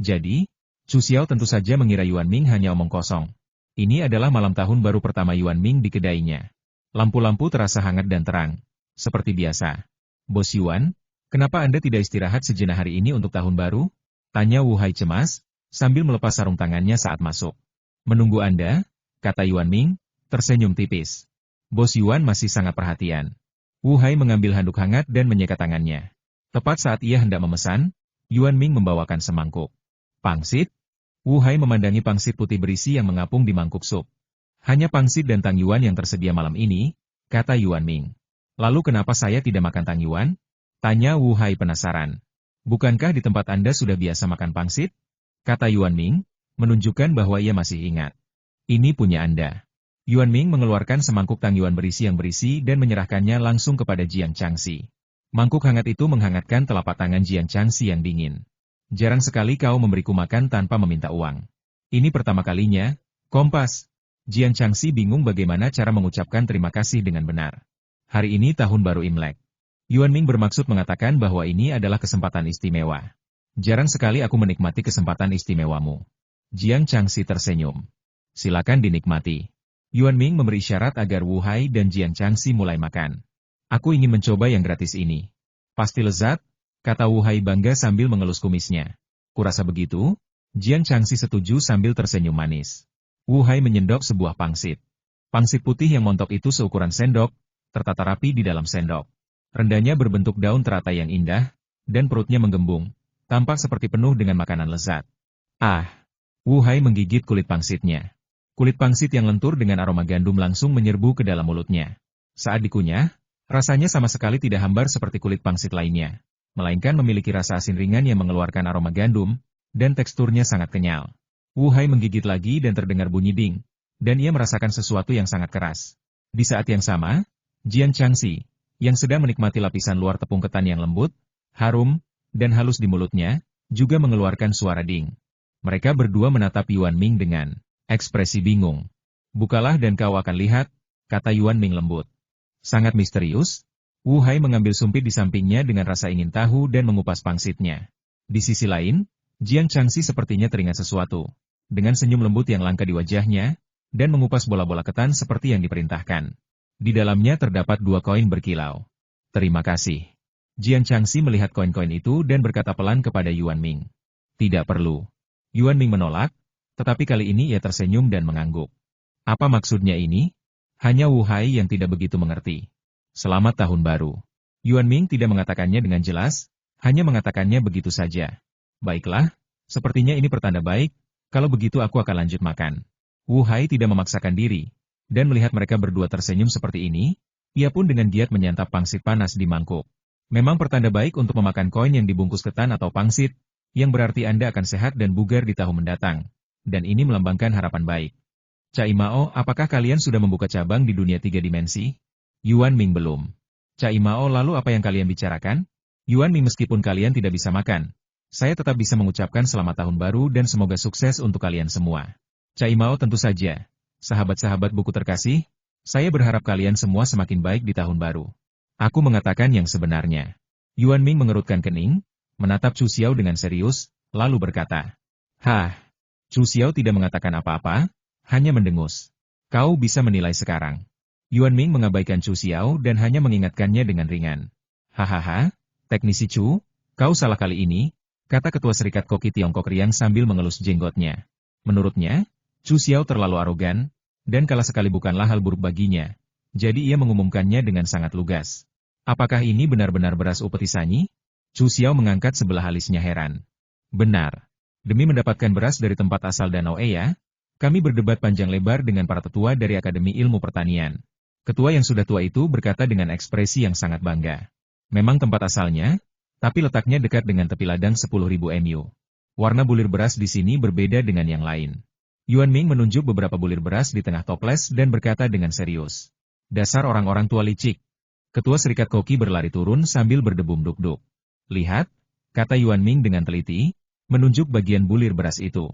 Jadi, Chu Xiao tentu saja mengira Yuan Ming hanya omong kosong. Ini adalah malam tahun baru pertama Yuan Ming di kedainya. Lampu-lampu terasa hangat dan terang. Seperti biasa. Bos Yuan, kenapa Anda tidak istirahat sejenak hari ini untuk tahun baru? Tanya Wu Hai cemas, sambil melepas sarung tangannya saat masuk. Menunggu Anda, kata Yuan Ming, tersenyum tipis. Bos Yuan masih sangat perhatian. Wu Hai mengambil handuk hangat dan menyeka tangannya. Tepat saat ia hendak memesan, Yuan Ming membawakan semangkuk pangsit. Wu Hai memandangi pangsit putih berisi yang mengapung di mangkuk sup. Hanya pangsit dan tang yuan yang tersedia malam ini, kata Yuan Ming. Lalu kenapa saya tidak makan tang yuan? Tanya Wu Hai penasaran. Bukankah di tempat Anda sudah biasa makan pangsit? Kata Yuan Ming, menunjukkan bahwa ia masih ingat. Ini punya Anda. Yuan Ming mengeluarkan semangkuk tang yuan berisi dan menyerahkannya langsung kepada Jiang Changxi. Mangkuk hangat itu menghangatkan telapak tangan Jiang Changxi yang dingin. Jarang sekali kau memberiku makan tanpa meminta uang. Ini pertama kalinya, kompas. Jiang Changxi bingung bagaimana cara mengucapkan terima kasih dengan benar. Hari ini tahun baru Imlek. Yuan Ming bermaksud mengatakan bahwa ini adalah kesempatan istimewa. Jarang sekali aku menikmati kesempatan istimewamu. Jiang Changxi tersenyum. Silakan dinikmati. Yuan Ming memberi isyarat agar Wu Hai dan Jiang Changxi mulai makan. Aku ingin mencoba yang gratis ini. Pasti lezat, kata Wu Hai bangga sambil mengelus kumisnya. Kurasa begitu? Jiang Changxi setuju sambil tersenyum manis. Wu Hai menyendok sebuah pangsit. Pangsit putih yang montok itu seukuran sendok, tertata rapi di dalam sendok. Rendahnya berbentuk daun teratai yang indah, dan perutnya menggembung, tampak seperti penuh dengan makanan lezat. Ah! Wu Hai menggigit kulit pangsitnya. Kulit pangsit yang lentur dengan aroma gandum langsung menyerbu ke dalam mulutnya. Saat dikunyah, rasanya sama sekali tidak hambar seperti kulit pangsit lainnya, melainkan memiliki rasa asin ringan yang mengeluarkan aroma gandum, dan teksturnya sangat kenyal. Wu Hai menggigit lagi dan terdengar bunyi ding, dan ia merasakan sesuatu yang sangat keras. Di saat yang sama, Jiang Changxi, yang sedang menikmati lapisan luar tepung ketan yang lembut, harum, dan halus di mulutnya, juga mengeluarkan suara ding. Mereka berdua menatap Yuan Ming dengan ekspresi bingung. Bukalah dan kau akan lihat, kata Yuan Ming lembut. Sangat misterius, Wu Hai mengambil sumpit di sampingnya dengan rasa ingin tahu dan mengupas pangsitnya. Di sisi lain, Jiang Changxi sepertinya teringat sesuatu. Dengan senyum lembut yang langka di wajahnya, dan mengupas bola-bola ketan seperti yang diperintahkan. Di dalamnya terdapat 2 koin berkilau. Terima kasih. Jiang Changxi melihat koin-koin itu dan berkata pelan kepada Yuan Ming. Tidak perlu. Yuan Ming menolak, tetapi kali ini ia tersenyum dan mengangguk. Apa maksudnya ini? Hanya Wu Hai yang tidak begitu mengerti. Selamat Tahun Baru. Yuan Ming tidak mengatakannya dengan jelas, hanya mengatakannya begitu saja. Baiklah, sepertinya ini pertanda baik, kalau begitu aku akan lanjut makan. Wu Hai tidak memaksakan diri, dan melihat mereka berdua tersenyum seperti ini, ia pun dengan giat menyantap pangsit panas di mangkuk. Memang pertanda baik untuk memakan koin yang dibungkus ketan atau pangsit, yang berarti Anda akan sehat dan bugar di tahun mendatang. Dan ini melambangkan harapan baik. Cai Mao, apakah kalian sudah membuka cabang di dunia 3 dimensi? Yuan Ming belum. Cai Mao, lalu apa yang kalian bicarakan? Yuan Ming, meskipun kalian tidak bisa makan, saya tetap bisa mengucapkan selamat tahun baru dan semoga sukses untuk kalian semua. Cai Mao, tentu saja. Sahabat-sahabat buku terkasih, saya berharap kalian semua semakin baik di tahun baru. Aku mengatakan yang sebenarnya. Yuan Ming mengerutkan kening, menatap Chu Xiao dengan serius, lalu berkata, Hah, Chu Xiao tidak mengatakan apa-apa, hanya mendengus. Kau bisa menilai sekarang. Yuan Ming mengabaikan Chu Xiao dan hanya mengingatkannya dengan ringan. Hahaha, teknisi Chu, kau salah kali ini, kata ketua Serikat Koki Tiongkok riang sambil mengelus jenggotnya. Menurutnya, Chu Xiao terlalu arogan, dan kalah sekali bukanlah hal buruk baginya, jadi ia mengumumkannya dengan sangat lugas. Apakah ini benar-benar beras upeti sanyi? Chu Xiao mengangkat sebelah alisnya heran. Benar. Demi mendapatkan beras dari tempat asal Danau Eya, kami berdebat panjang lebar dengan para tetua dari Akademi Ilmu Pertanian. Ketua yang sudah tua itu berkata dengan ekspresi yang sangat bangga. Memang tempat asalnya, tapi letaknya dekat dengan tepi ladang 10.000 MU. Warna bulir beras di sini berbeda dengan yang lain. Yuan Ming menunjuk beberapa bulir beras di tengah toples dan berkata dengan serius. Dasar orang-orang tua licik. Ketua Serikat Koki berlari turun sambil berdebum duk-duk. Lihat, kata Yuan Ming dengan teliti, menunjuk bagian bulir beras itu.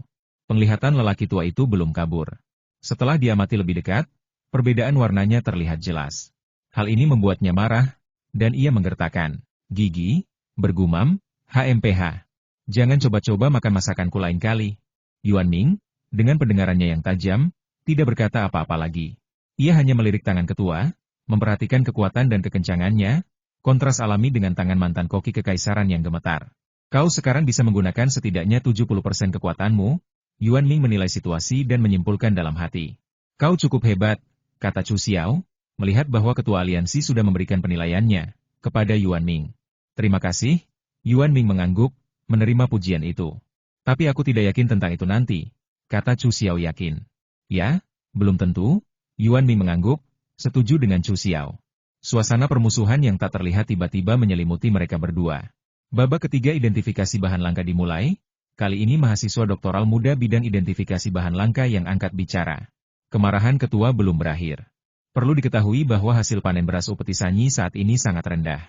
Penglihatan lelaki tua itu belum kabur. Setelah diamati lebih dekat, perbedaan warnanya terlihat jelas. Hal ini membuatnya marah, dan ia menggertakkan gigi, bergumam, HMPH. Jangan coba-coba makan masakanku lain kali. Yuan Ming, dengan pendengarannya yang tajam, tidak berkata apa-apa lagi. Ia hanya melirik tangan ketua, memperhatikan kekuatan dan kekencangannya, kontras alami dengan tangan mantan koki kekaisaran yang gemetar. Kau sekarang bisa menggunakan setidaknya 70% kekuatanmu, Yuan Ming menilai situasi dan menyimpulkan dalam hati. Kau cukup hebat, kata Chu Xiao, melihat bahwa ketua aliansi sudah memberikan penilaiannya kepada Yuan Ming. Terima kasih, Yuan Ming mengangguk, menerima pujian itu. Tapi aku tidak yakin tentang itu nanti, kata Chu Xiao yakin. Ya, belum tentu, Yuan Ming mengangguk, setuju dengan Chu Xiao. Suasana permusuhan yang tak terlihat tiba-tiba menyelimuti mereka berdua. Babak ketiga identifikasi bahan langka dimulai, kali ini mahasiswa doktoral muda bidang identifikasi bahan langka yang angkat bicara. Kemarahan ketua belum berakhir. Perlu diketahui bahwa hasil panen beras upeti sanyi saat ini sangat rendah.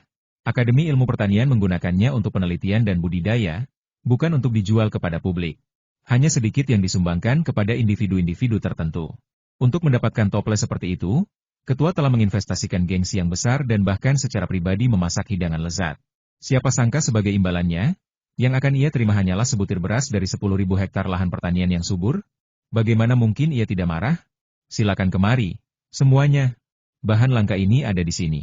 Akademi Ilmu Pertanian menggunakannya untuk penelitian dan budidaya, bukan untuk dijual kepada publik. Hanya sedikit yang disumbangkan kepada individu-individu tertentu. Untuk mendapatkan toples seperti itu, ketua telah menginvestasikan gengsi yang besar dan bahkan secara pribadi memasak hidangan lezat. Siapa sangka sebagai imbalannya, yang akan ia terima hanyalah sebutir beras dari 10.000 hektar lahan pertanian yang subur? Bagaimana mungkin ia tidak marah? Silakan kemari, semuanya. Bahan langka ini ada di sini.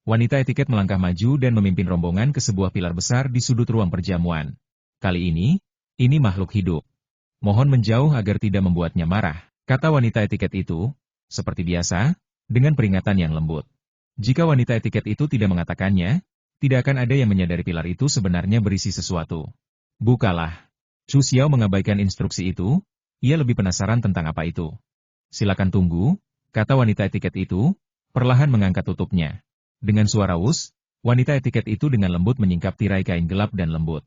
Wanita etiket melangkah maju dan memimpin rombongan ke sebuah pilar besar di sudut ruang perjamuan. Kali ini, Ini makhluk hidup. Mohon menjauh agar tidak membuatnya marah, kata wanita etiket itu, seperti biasa, dengan peringatan yang lembut. Jika wanita etiket itu tidak mengatakannya, tidak akan ada yang menyadari pilar itu sebenarnya berisi sesuatu. Bukalah. Chu Xiao mengabaikan instruksi itu, ia lebih penasaran tentang apa itu. Silakan tunggu, kata wanita etiket itu, perlahan mengangkat tutupnya. Dengan suara wus, wanita etiket itu dengan lembut menyingkap tirai kain gelap dan lembut.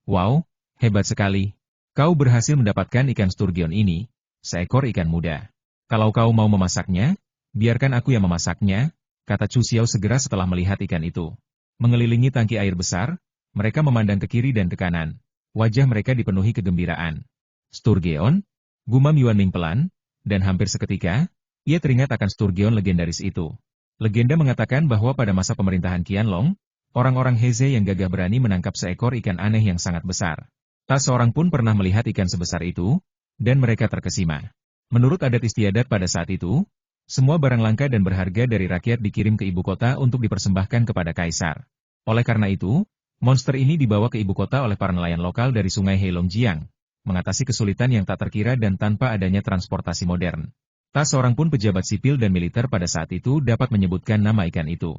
Wow, hebat sekali. Kau berhasil mendapatkan ikan sturgeon ini, seekor ikan muda. Kalau kau mau memasaknya, biarkan aku yang memasaknya, kata Chu Xiao segera setelah melihat ikan itu. Mengelilingi tangki air besar, mereka memandang ke kiri dan ke kanan. Wajah mereka dipenuhi kegembiraan. Sturgeon? Gumam Yuanming pelan, dan hampir seketika, ia teringat akan sturgeon legendaris itu. Legenda mengatakan bahwa pada masa pemerintahan Qianlong, orang-orang Heze yang gagah berani menangkap seekor ikan aneh yang sangat besar. Tak seorang pun pernah melihat ikan sebesar itu, dan mereka terkesima. Menurut adat istiadat pada saat itu, semua barang langka dan berharga dari rakyat dikirim ke ibu kota untuk dipersembahkan kepada kaisar. Oleh karena itu, monster ini dibawa ke ibu kota oleh para nelayan lokal dari sungai Heilongjiang, mengatasi kesulitan yang tak terkira dan tanpa adanya transportasi modern. Tak seorang pun pejabat sipil dan militer pada saat itu dapat menyebutkan nama ikan itu.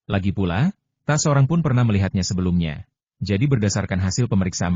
Lagi pula, tak seorang pun pernah melihatnya sebelumnya. Jadi berdasarkan hasil pemeriksaan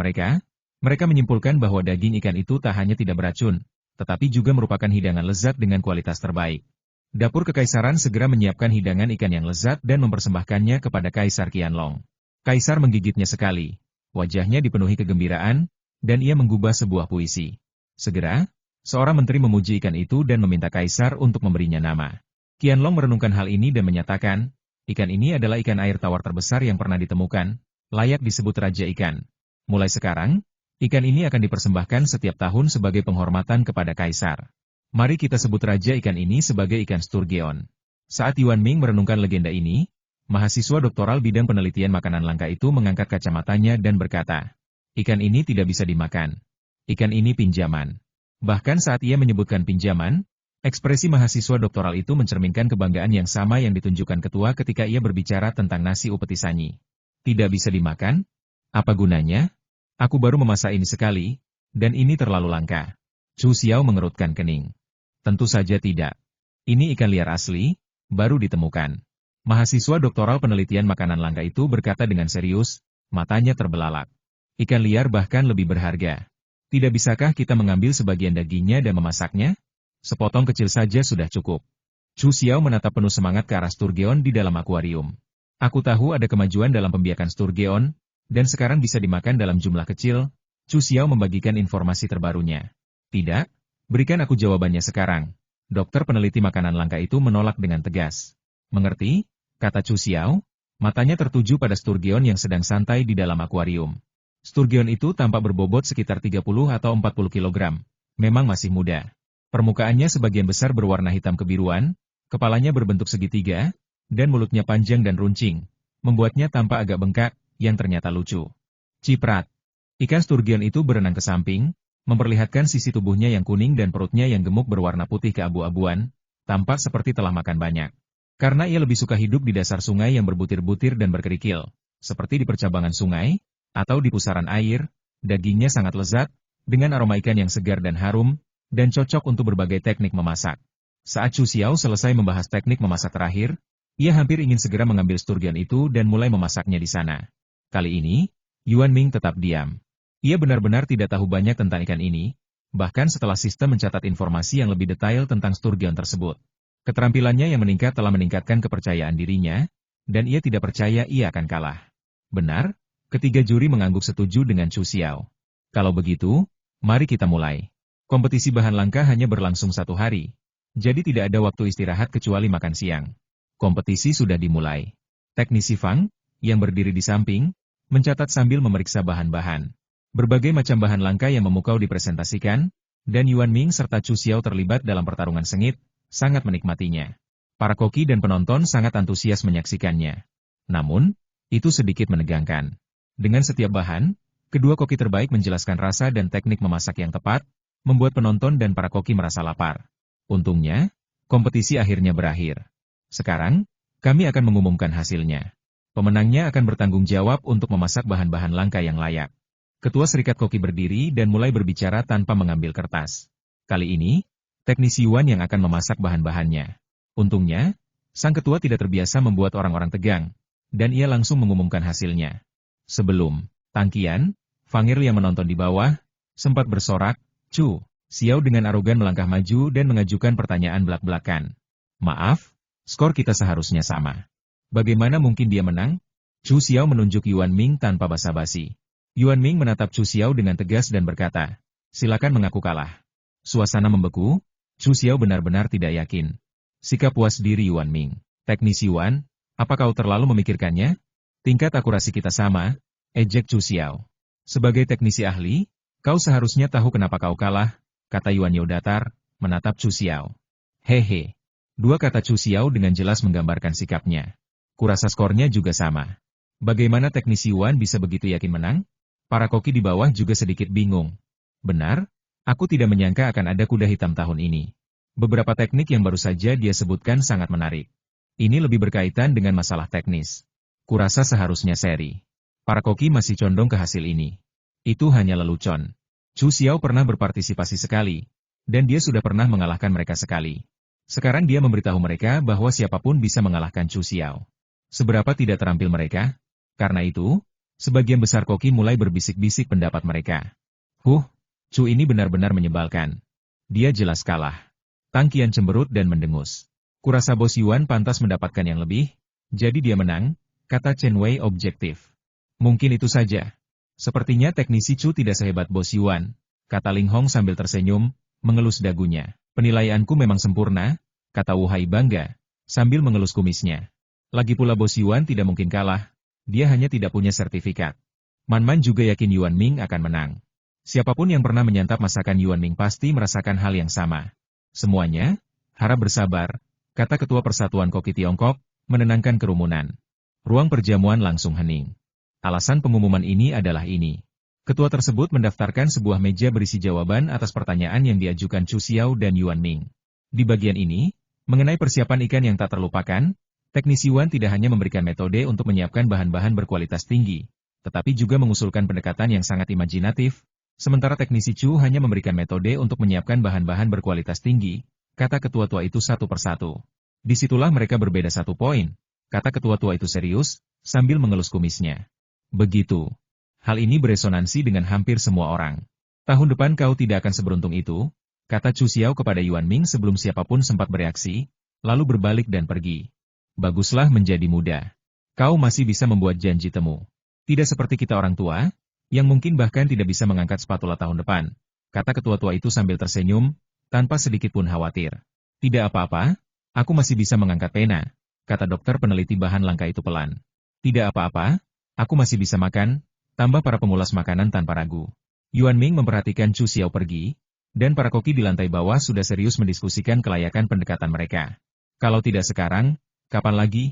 mereka menyimpulkan bahwa daging ikan itu tak hanya tidak beracun, tetapi juga merupakan hidangan lezat dengan kualitas terbaik. Dapur Kekaisaran segera menyiapkan hidangan ikan yang lezat dan mempersembahkannya kepada Kaisar Qianlong. Kaisar menggigitnya sekali. Wajahnya dipenuhi kegembiraan, dan ia menggubah sebuah puisi. Segera, seorang menteri memuji ikan itu dan meminta Kaisar untuk memberinya nama. Qianlong merenungkan hal ini dan menyatakan, ikan ini adalah ikan air tawar terbesar yang pernah ditemukan, layak disebut Raja Ikan. Mulai sekarang, ikan ini akan dipersembahkan setiap tahun sebagai penghormatan kepada Kaisar. Mari kita sebut Raja Ikan ini sebagai ikan sturgeon. Saat Yuanming merenungkan legenda ini, mahasiswa doktoral bidang penelitian makanan langka itu mengangkat kacamatanya dan berkata, ikan ini tidak bisa dimakan. Ikan ini pinjaman. Bahkan saat ia menyebutkan pinjaman, ekspresi mahasiswa doktoral itu mencerminkan kebanggaan yang sama yang ditunjukkan ketua ketika ia berbicara tentang nasi upeti sanyi. Tidak bisa dimakan? Apa gunanya? Aku baru memasak ini sekali, dan ini terlalu langka. Chu Xiao mengerutkan kening. Tentu saja tidak. Ini ikan liar asli, baru ditemukan. Mahasiswa doktoral penelitian makanan langka itu berkata dengan serius, matanya terbelalak. Ikan liar bahkan lebih berharga. Tidak bisakah kita mengambil sebagian dagingnya dan memasaknya? Sepotong kecil saja sudah cukup. Chu Xiao menatap penuh semangat ke arah sturgeon di dalam akuarium. Aku tahu ada kemajuan dalam pembiakan sturgeon, dan sekarang bisa dimakan dalam jumlah kecil. Chu Xiao membagikan informasi terbarunya. Tidak, berikan aku jawabannya sekarang. Dokter peneliti makanan langka itu menolak dengan tegas. Mengerti? Kata Chu Xiao, matanya tertuju pada sturgeon yang sedang santai di dalam akuarium. Sturgeon itu tampak berbobot sekitar 30 atau 40 kg. Memang masih muda. Permukaannya sebagian besar berwarna hitam kebiruan, kepalanya berbentuk segitiga, dan mulutnya panjang dan runcing, membuatnya tampak agak bengkak, yang ternyata lucu. Ciprat. Ikan sturgeon itu berenang ke samping, memperlihatkan sisi tubuhnya yang kuning dan perutnya yang gemuk berwarna putih keabu-abuan, tampak seperti telah makan banyak. Karena ia lebih suka hidup di dasar sungai yang berbutir-butir dan berkerikil, seperti di percabangan sungai, atau di pusaran air, dagingnya sangat lezat, dengan aroma ikan yang segar dan harum, dan cocok untuk berbagai teknik memasak. Saat Chu Xiao selesai membahas teknik memasak terakhir, ia hampir ingin segera mengambil sturgeon itu dan mulai memasaknya di sana. Kali ini, Yuanming tetap diam. Ia benar-benar tidak tahu banyak tentang ikan ini, bahkan setelah sistem mencatat informasi yang lebih detail tentang sturgeon tersebut. Keterampilannya yang meningkat telah meningkatkan kepercayaan dirinya, dan ia tidak percaya ia akan kalah. Benar, ketiga juri mengangguk setuju dengan Chu Xiao. Kalau begitu, mari kita mulai. Kompetisi bahan langka hanya berlangsung 1 hari, jadi tidak ada waktu istirahat kecuali makan siang. Kompetisi sudah dimulai. Teknisi Fang, yang berdiri di samping, mencatat sambil memeriksa bahan-bahan. Berbagai macam bahan langka yang memukau dipresentasikan, dan Yuanming serta Chu Xiao terlibat dalam pertarungan sengit, sangat menikmatinya. Para koki dan penonton sangat antusias menyaksikannya. Namun, itu sedikit menegangkan. Dengan setiap bahan, kedua koki terbaik menjelaskan rasa dan teknik memasak yang tepat, membuat penonton dan para koki merasa lapar. Untungnya, kompetisi akhirnya berakhir. Sekarang, kami akan mengumumkan hasilnya. Pemenangnya akan bertanggung jawab untuk memasak bahan-bahan langka yang layak. Ketua Serikat Koki berdiri dan mulai berbicara tanpa mengambil kertas. Kali ini, teknisi Yuan yang akan memasak bahan-bahannya. Untungnya, sang ketua tidak terbiasa membuat orang-orang tegang, dan ia langsung mengumumkan hasilnya. Sebelum tangkian, Fangir yang menonton di bawah, sempat bersorak, "Chu." Xiao dengan arogan melangkah maju dan mengajukan pertanyaan belak-belakan. "Maaf, skor kita seharusnya sama. Bagaimana mungkin dia menang?" Chu Xiao menunjuk Yuan Ming tanpa basa-basi. Yuan Ming menatap Chu Xiao dengan tegas dan berkata, "Silakan mengaku kalah." Suasana membeku, Chu Xiao benar-benar tidak yakin. Sikap puas diri Yuan Ming. "Teknisi Yuan, apa kau terlalu memikirkannya? Tingkat akurasi kita sama," ejek Chu Xiao. "Sebagai teknisi ahli, kau seharusnya tahu kenapa kau kalah," kata Yuan Yao datar, menatap Chu Xiao. "Hehe." Dua kata Chu Xiao dengan jelas menggambarkan sikapnya. "Kurasa skornya juga sama. Bagaimana teknisi Yuan bisa begitu yakin menang?" Para koki di bawah juga sedikit bingung. "Benar, aku tidak menyangka akan ada kuda hitam tahun ini. Beberapa teknik yang baru saja dia sebutkan sangat menarik. Ini lebih berkaitan dengan masalah teknis. Kurasa seharusnya seri." Para koki masih condong ke hasil ini. Itu hanya lelucon. Chu Xiao pernah berpartisipasi sekali, dan dia sudah pernah mengalahkan mereka sekali. Sekarang dia memberitahu mereka bahwa siapapun bisa mengalahkan Chu Xiao. Seberapa tidak terampil mereka? Karena itu, sebagian besar koki mulai berbisik-bisik pendapat mereka. Chu ini benar-benar menyebalkan. Dia jelas kalah." Tang Qian cemberut dan mendengus. "Kurasa Bos Yuan pantas mendapatkan yang lebih, jadi dia menang," kata Chen Wei objektif. "Mungkin itu saja. Sepertinya teknisi Chu tidak sehebat Bos Yuan," kata Ling Hong sambil tersenyum, mengelus dagunya. "Penilaianku memang sempurna," kata Wu Hai bangga, sambil mengelus kumisnya. "Lagi pula Bos Yuan tidak mungkin kalah, dia hanya tidak punya sertifikat." Man Man juga yakin Yuan Ming akan menang. Siapapun yang pernah menyantap masakan Yuan Ming pasti merasakan hal yang sama. "Semuanya, harap bersabar," kata Ketua Persatuan Koki Tiongkok, menenangkan kerumunan. Ruang perjamuan langsung hening. Alasan pengumuman ini adalah ini. Ketua tersebut mendaftarkan sebuah meja berisi jawaban atas pertanyaan yang diajukan Chu Xiao dan Yuan Ming. Di bagian ini, mengenai persiapan ikan yang tak terlupakan, teknisi Yuan tidak hanya memberikan metode untuk menyiapkan bahan-bahan berkualitas tinggi, tetapi juga mengusulkan pendekatan yang sangat imajinatif, sementara teknisi Chu hanya memberikan metode untuk menyiapkan bahan-bahan berkualitas tinggi, kata ketua tua itu satu persatu. "Disitulah mereka berbeda 1 poin, kata ketua tua itu serius, sambil mengelus kumisnya. "Begitu. Hal ini beresonansi dengan hampir semua orang. Tahun depan kau tidak akan seberuntung itu," kata Chu Xiao kepada Yuan Ming sebelum siapapun sempat bereaksi, lalu berbalik dan pergi. "Baguslah menjadi muda. Kau masih bisa membuat janji temu. Tidak seperti kita orang tua, yang mungkin bahkan tidak bisa mengangkat spatula tahun depan," kata ketua tua itu sambil tersenyum, tanpa sedikit pun khawatir. "Tidak apa-apa, aku masih bisa mengangkat pena," kata dokter peneliti bahan langka itu pelan. "Tidak apa-apa, aku masih bisa makan," tambah para pengulas makanan tanpa ragu. Yuan Ming memperhatikan Chu Xiao pergi, dan para koki di lantai bawah sudah serius mendiskusikan kelayakan pendekatan mereka. Kalau tidak sekarang, kapan lagi?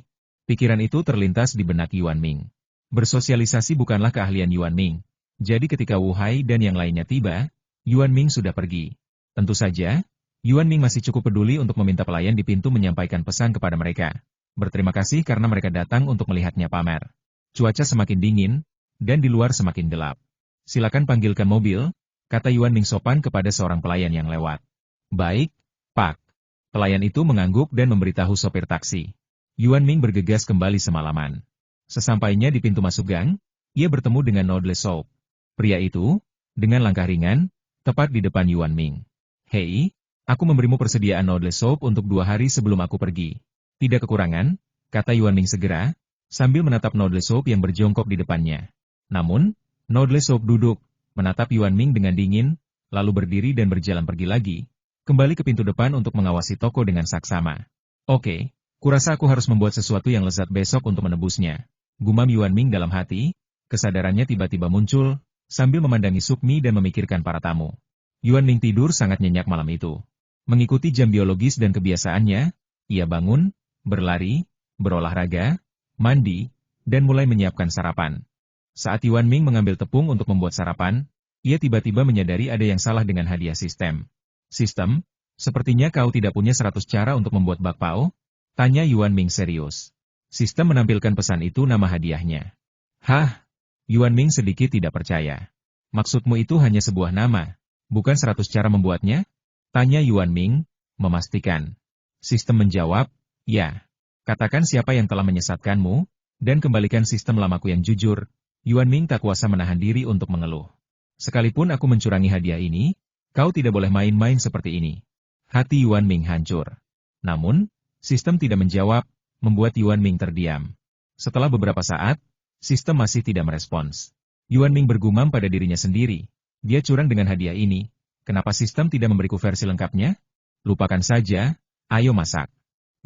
Pikiran itu terlintas di benak Yuan Ming. Bersosialisasi bukanlah keahlian Yuan Ming. Jadi ketika Wu Hai dan yang lainnya tiba, Yuan Ming sudah pergi. Tentu saja, Yuan Ming masih cukup peduli untuk meminta pelayan di pintu menyampaikan pesan kepada mereka. Berterima kasih karena mereka datang untuk melihatnya pamer. Cuaca semakin dingin, dan di luar semakin gelap. "Silakan panggilkan mobil," kata Yuan Ming sopan kepada seorang pelayan yang lewat. "Baik, Pak." Pelayan itu mengangguk dan memberitahu sopir taksi. Yuan Ming bergegas kembali semalaman. Sesampainya di pintu masuk gang, ia bertemu dengan Noodle Soup. Pria itu, dengan langkah ringan, tepat di depan Yuan Ming. "Hei, aku memberimu persediaan Noodle Soup untuk 2 hari sebelum aku pergi. Tidak kekurangan," kata Yuan Ming segera, sambil menatap Noodle Soup yang berjongkok di depannya. Namun, Noodle Soup duduk, menatap Yuan Ming dengan dingin, lalu berdiri dan berjalan pergi lagi, kembali ke pintu depan untuk mengawasi toko dengan saksama. "Oke, kurasa aku harus membuat sesuatu yang lezat besok untuk menebusnya," gumam Yuan Ming dalam hati, kesadarannya tiba-tiba muncul, sambil memandangi sup mie dan memikirkan para tamu. Yuan Ming tidur sangat nyenyak malam itu. Mengikuti jam biologis dan kebiasaannya, ia bangun, berlari, berolahraga, mandi, dan mulai menyiapkan sarapan. Saat Yuan Ming mengambil tepung untuk membuat sarapan, ia tiba-tiba menyadari ada yang salah dengan hadiah sistem. "Sistem, sepertinya kau tidak punya 100 cara untuk membuat bakpao?" tanya Yuan Ming serius. Sistem menampilkan pesan itu nama hadiahnya. "Hah?" Yuan Ming sedikit tidak percaya. Maksudmu itu hanya sebuah nama, bukan 100 cara membuatnya? Tanya Yuan Ming, memastikan. Sistem menjawab, ya. Katakan siapa yang telah menyesatkanmu, dan kembalikan sistem lamaku yang jujur. Yuan Ming tak kuasa menahan diri untuk mengeluh. Sekalipun aku mencurangi hadiah ini, kau tidak boleh main-main seperti ini. Hati Yuan Ming hancur. Namun, sistem tidak menjawab, membuat Yuan Ming terdiam. Setelah beberapa saat, sistem masih tidak merespons. Yuan Ming bergumam pada dirinya sendiri. Dia curang dengan hadiah ini. Kenapa sistem tidak memberiku versi lengkapnya? Lupakan saja, ayo masak.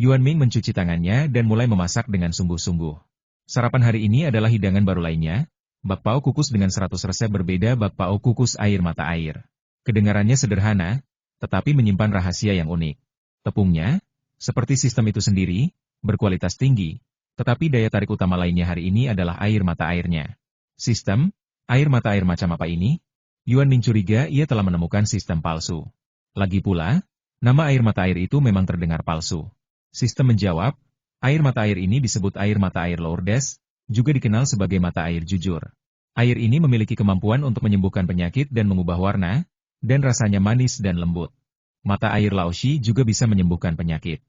Yuan Ming mencuci tangannya dan mulai memasak dengan sungguh-sungguh. Sarapan hari ini adalah hidangan baru lainnya, bakpao kukus dengan 100 resep berbeda bakpao kukus air mata air. Kedengarannya sederhana, tetapi menyimpan rahasia yang unik. Tepungnya, seperti sistem itu sendiri, berkualitas tinggi, tetapi daya tarik utama lainnya hari ini adalah air mata airnya. Sistem, air mata air macam apa ini? Yuan Ming curiga ia telah menemukan sistem palsu. Lagi pula, nama air mata air itu memang terdengar palsu. Sistem menjawab, air mata air ini disebut air mata air Lourdes, juga dikenal sebagai mata air jujur. Air ini memiliki kemampuan untuk menyembuhkan penyakit dan mengubah warna, dan rasanya manis dan lembut. Mata air Laoshi juga bisa menyembuhkan penyakit.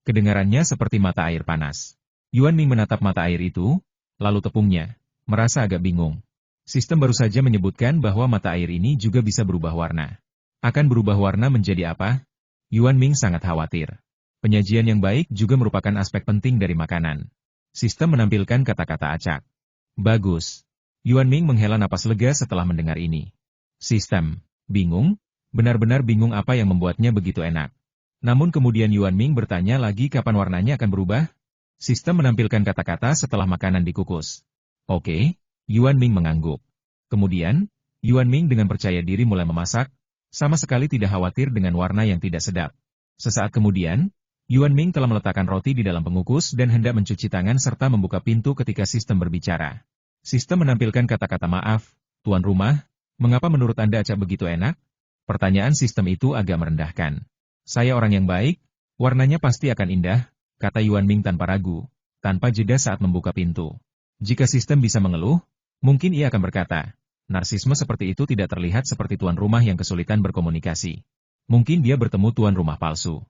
Kedengarannya seperti mata air panas. Yuan Ming menatap mata air itu, lalu tepungnya, merasa agak bingung. Sistem baru saja menyebutkan bahwa mata air ini juga bisa berubah warna. Akan berubah warna menjadi apa? Yuan Ming sangat khawatir. Penyajian yang baik juga merupakan aspek penting dari makanan. Sistem menampilkan kata-kata acak. Bagus. Yuan Ming menghela napas lega setelah mendengar ini. Sistem, bingung? Benar-benar bingung apa yang membuatnya begitu enak. Namun kemudian Yuan Ming bertanya lagi kapan warnanya akan berubah? Sistem menampilkan kata-kata setelah makanan dikukus. Oke. Yuan Ming mengangguk. Kemudian, Yuan Ming dengan percaya diri mulai memasak, sama sekali tidak khawatir dengan warna yang tidak sedap. Sesaat kemudian, Yuan Ming telah meletakkan roti di dalam pengukus dan hendak mencuci tangan serta membuka pintu ketika sistem berbicara. Sistem menampilkan kata-kata maaf, Tuan Rumah, mengapa menurut Anda acak begitu enak? Pertanyaan sistem itu agak merendahkan. Saya orang yang baik, warnanya pasti akan indah, kata Yuan Ming tanpa ragu, tanpa jeda saat membuka pintu. Jika sistem bisa mengeluh, mungkin ia akan berkata, narsisme seperti itu tidak terlihat seperti tuan rumah yang kesulitan berkomunikasi. Mungkin dia bertemu tuan rumah palsu.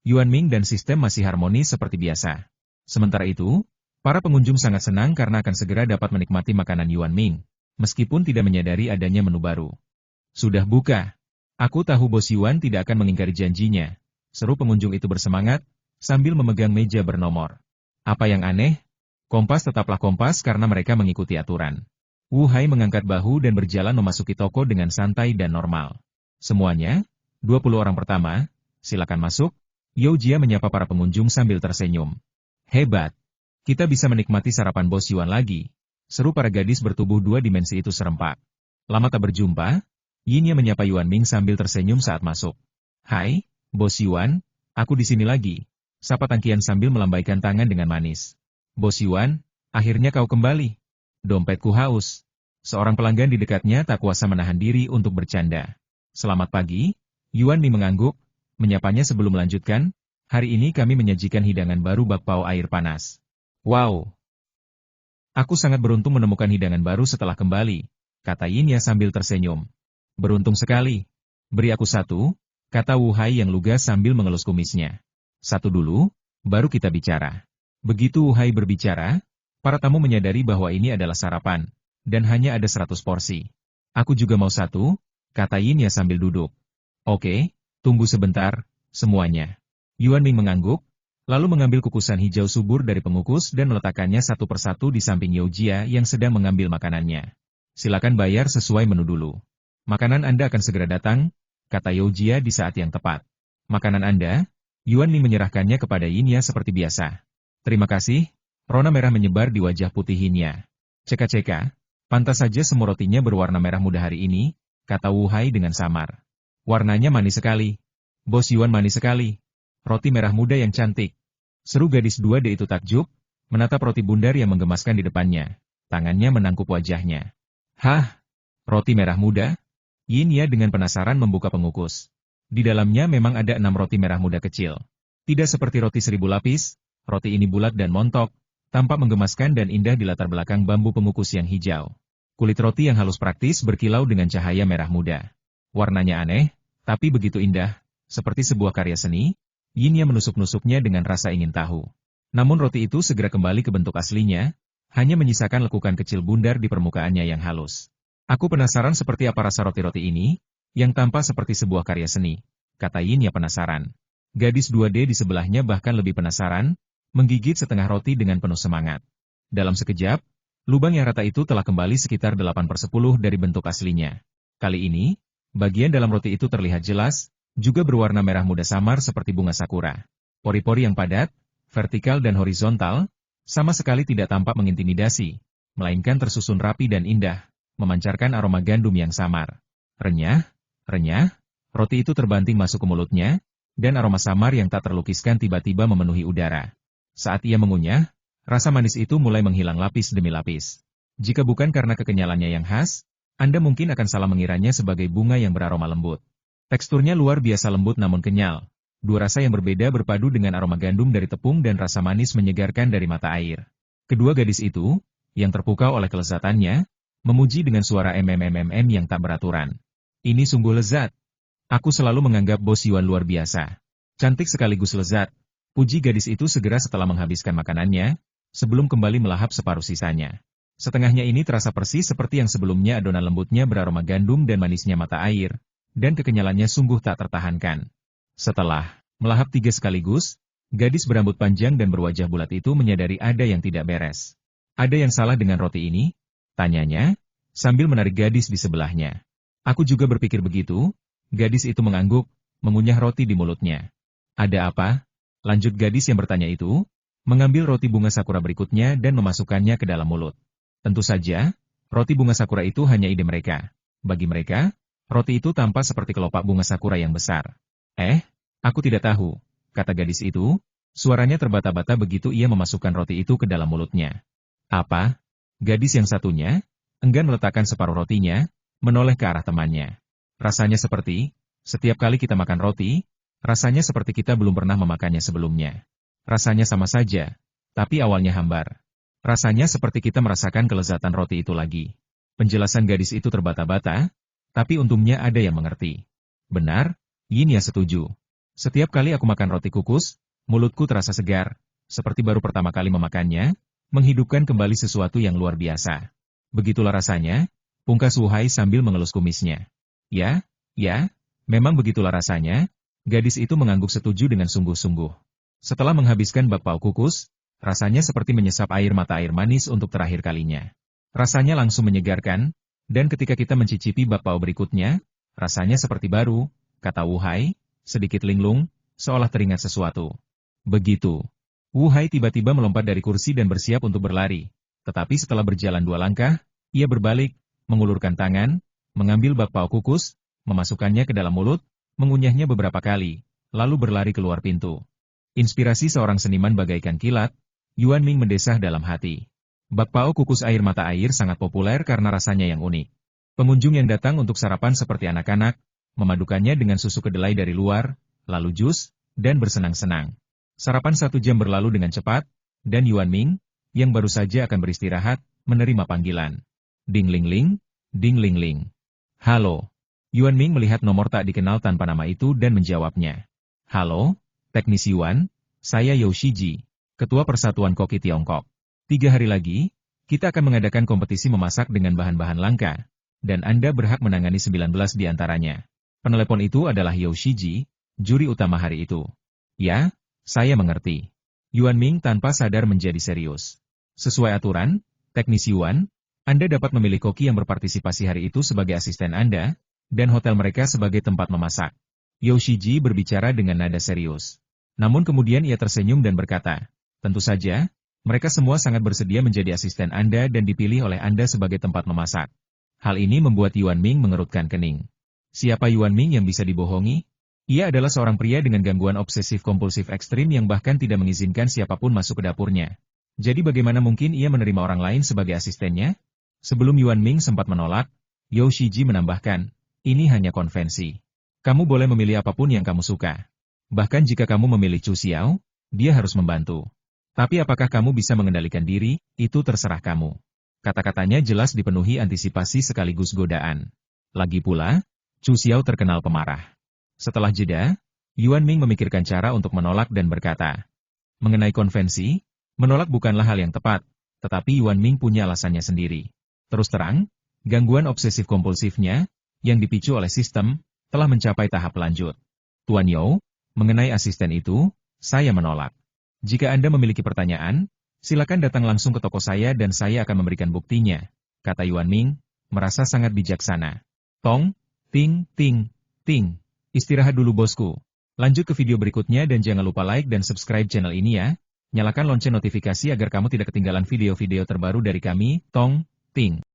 Yuan Ming dan sistem masih harmonis seperti biasa. Sementara itu, para pengunjung sangat senang karena akan segera dapat menikmati makanan Yuan Ming, meskipun tidak menyadari adanya menu baru. Sudah buka. Aku tahu Bos Yuan tidak akan mengingkari janjinya. Seru pengunjung itu bersemangat, sambil memegang meja bernomor. Apa yang aneh? Kompas tetaplah kompas karena mereka mengikuti aturan. Wu Hai mengangkat bahu dan berjalan memasuki toko dengan santai dan normal. Semuanya, 20 orang pertama, silakan masuk. Yao Jia menyapa para pengunjung sambil tersenyum. Hebat. Kita bisa menikmati sarapan Bos Yuan lagi. Seru para gadis bertubuh dua dimensi itu serempak. Lama tak berjumpa, Yin Ye menyapa Yuan Ming sambil tersenyum saat masuk. Hai, Bos Yuan, aku di sini lagi. Sapa Tang Qian sambil melambaikan tangan dengan manis. Bos Yuan, akhirnya kau kembali. Dompetku haus. Seorang pelanggan di dekatnya tak kuasa menahan diri untuk bercanda. Selamat pagi, Yuan Ming mengangguk, menyapanya sebelum melanjutkan, hari ini kami menyajikan hidangan baru bakpao air panas. Wow! Aku sangat beruntung menemukan hidangan baru setelah kembali, kata Yin Ya sambil tersenyum. Beruntung sekali. Beri aku satu, kata Wu Hai yang lugas sambil mengelus kumisnya. Satu dulu, baru kita bicara. Begitu Wu Hai berbicara, para tamu menyadari bahwa ini adalah sarapan, dan hanya ada 100 porsi. Aku juga mau satu, kata Yin Ya sambil duduk. Oke, tunggu sebentar, semuanya. Yuan Ming mengangguk, lalu mengambil kukusan hijau subur dari pengukus dan meletakkannya satu persatu di samping Yao Jia yang sedang mengambil makanannya. Silakan bayar sesuai menu dulu. Makanan Anda akan segera datang, kata Yao Jia di saat yang tepat. Makanan Anda? Yuan Ming menyerahkannya kepada Yin Ya seperti biasa. Terima kasih, rona merah menyebar di wajah putih Yin Ya. Ceka-ceka, pantas saja semua rotinya berwarna merah muda hari ini, kata Wu Hai dengan samar. Warnanya manis sekali. Bos Yuan manis sekali. Roti merah muda yang cantik. Seru gadis 2D itu takjub, menatap roti bundar yang menggemaskan di depannya. Tangannya menangkup wajahnya. Hah? Roti merah muda? Yin Ya dengan penasaran membuka pengukus. Di dalamnya memang ada 6 roti merah muda kecil. Tidak seperti roti 1000 lapis, roti ini bulat dan montok, tampak menggemaskan dan indah di latar belakang bambu pengukus yang hijau. Kulit roti yang halus praktis berkilau dengan cahaya merah muda. Warnanya aneh, tapi begitu indah, seperti sebuah karya seni. Yin Ye menusuk-nusuknya dengan rasa ingin tahu. Namun roti itu segera kembali ke bentuk aslinya, hanya menyisakan lekukan kecil bundar di permukaannya yang halus. Aku penasaran seperti apa rasa roti-roti ini, yang tampak seperti sebuah karya seni, kata Yin Ye penasaran. Gadis 2D di sebelahnya bahkan lebih penasaran, menggigit setengah roti dengan penuh semangat. Dalam sekejap, lubang yang rata itu telah kembali sekitar 8/10 dari bentuk aslinya. Kali ini, bagian dalam roti itu terlihat jelas, juga berwarna merah muda samar seperti bunga sakura. Pori-pori yang padat, vertikal dan horizontal, sama sekali tidak tampak mengintimidasi, melainkan tersusun rapi dan indah, memancarkan aroma gandum yang samar. Renyah, renyah, roti itu terbanting masuk ke mulutnya, dan aroma samar yang tak terlukiskan tiba-tiba memenuhi udara. Saat ia mengunyah, rasa manis itu mulai menghilang lapis demi lapis. Jika bukan karena kekenyalannya yang khas, Anda mungkin akan salah mengiranya sebagai bunga yang beraroma lembut. Teksturnya luar biasa lembut namun kenyal. Dua rasa yang berbeda berpadu dengan aroma gandum dari tepung dan rasa manis menyegarkan dari mata air. Kedua gadis itu, yang terpukau oleh kelezatannya, memuji dengan suara yang tak beraturan. Ini sungguh lezat. Aku selalu menganggap Bos Yuan luar biasa. Cantik sekaligus lezat. Puji gadis itu segera setelah menghabiskan makanannya, sebelum kembali melahap separuh sisanya. Setengahnya ini terasa persis seperti yang sebelumnya adonan lembutnya beraroma gandum dan manisnya mata air, dan kekenyalannya sungguh tak tertahankan. Setelah melahap 3 sekaligus, gadis berambut panjang dan berwajah bulat itu menyadari ada yang tidak beres. Ada yang salah dengan roti ini? Tanyanya, sambil menarik gadis di sebelahnya. Aku juga berpikir begitu. Gadis itu mengangguk, mengunyah roti di mulutnya. Ada apa? Lanjut gadis yang bertanya itu, mengambil roti bunga sakura berikutnya dan memasukkannya ke dalam mulut. Tentu saja, roti bunga sakura itu hanya ide mereka. Bagi mereka, roti itu tampak seperti kelopak bunga sakura yang besar. Aku tidak tahu, kata gadis itu, suaranya terbata-bata begitu ia memasukkan roti itu ke dalam mulutnya. Apa? Gadis yang satunya, enggan meletakkan separuh rotinya, menoleh ke arah temannya. Rasanya seperti, setiap kali kita makan roti, rasanya seperti kita belum pernah memakannya sebelumnya. Rasanya sama saja, tapi awalnya hambar. Rasanya seperti kita merasakan kelezatan roti itu lagi. Penjelasan gadis itu terbata-bata, tapi untungnya ada yang mengerti. Benar, Yin Ye setuju. Setiap kali aku makan roti kukus, mulutku terasa segar, seperti baru pertama kali memakannya, menghidupkan kembali sesuatu yang luar biasa. Begitulah rasanya, pungkas Wu Hai sambil mengelus kumisnya. Ya, memang begitulah rasanya, gadis itu mengangguk setuju dengan sungguh-sungguh. Setelah menghabiskan bakpao kukus, rasanya seperti menyesap air mata air manis untuk terakhir kalinya. Rasanya langsung menyegarkan, dan ketika kita mencicipi bakpao berikutnya, rasanya seperti baru, kata Wu Hai, sedikit linglung, seolah teringat sesuatu. Begitu. Wu Hai tiba-tiba melompat dari kursi dan bersiap untuk berlari. Tetapi setelah berjalan 2 langkah, ia berbalik, mengulurkan tangan, mengambil bakpao kukus, memasukkannya ke dalam mulut, mengunyahnya beberapa kali, lalu berlari keluar pintu. Inspirasi seorang seniman bagaikan kilat, Yuan Ming mendesah dalam hati. Bakpao kukus air mata air sangat populer karena rasanya yang unik. Pengunjung yang datang untuk sarapan seperti anak-anak, memadukannya dengan susu kedelai dari luar, lalu jus, dan bersenang-senang. Sarapan 1 jam berlalu dengan cepat, dan Yuan Ming, yang baru saja akan beristirahat, menerima panggilan. Ding ling ling, ding ling ling. Halo. Yuan Ming melihat nomor tak dikenal tanpa nama itu dan menjawabnya. Halo, teknisi Yuan, saya Yao Shiji, Ketua Persatuan Koki Tiongkok. 3 hari lagi, kita akan mengadakan kompetisi memasak dengan bahan-bahan langka, dan Anda berhak menangani 19 di antaranya. Penelepon itu adalah Yao Shiji, juri utama hari itu. Ya, saya mengerti. Yuan Ming tanpa sadar menjadi serius. Sesuai aturan, teknisi Yuan, Anda dapat memilih koki yang berpartisipasi hari itu sebagai asisten Anda, dan hotel mereka sebagai tempat memasak. Yao Shiji berbicara dengan nada serius. Namun kemudian ia tersenyum dan berkata, tentu saja, mereka semua sangat bersedia menjadi asisten Anda dan dipilih oleh Anda sebagai tempat memasak. Hal ini membuat Yuan Ming mengerutkan kening. Siapa Yuan Ming yang bisa dibohongi? Ia adalah seorang pria dengan gangguan obsesif-kompulsif ekstrim yang bahkan tidak mengizinkan siapapun masuk ke dapurnya. Jadi bagaimana mungkin ia menerima orang lain sebagai asistennya? Sebelum Yuan Ming sempat menolak, Yao Shiji menambahkan, ini hanya konvensi. Kamu boleh memilih apapun yang kamu suka. Bahkan jika kamu memilih Chu Xiao, dia harus membantu. Tapi apakah kamu bisa mengendalikan diri, itu terserah kamu. Kata-katanya jelas dipenuhi antisipasi sekaligus godaan. Lagi pula, Chu Xiao terkenal pemarah. Setelah jeda, Yuan Ming memikirkan cara untuk menolak dan berkata, mengenai konvensi, menolak bukanlah hal yang tepat, tetapi Yuan Ming punya alasannya sendiri. Terus terang, gangguan obsesif-kompulsifnya, yang dipicu oleh sistem, telah mencapai tahap lanjut. Tuan You, mengenai asisten itu, saya menolak. Jika Anda memiliki pertanyaan, silakan datang langsung ke toko saya dan saya akan memberikan buktinya, kata Yuan Ming, merasa sangat bijaksana. Tong, ting, ting, ting. Istirahat dulu bosku. Lanjut ke video berikutnya dan jangan lupa like dan subscribe channel ini ya. Nyalakan lonceng notifikasi agar kamu tidak ketinggalan video-video terbaru dari kami, Tong, Ting.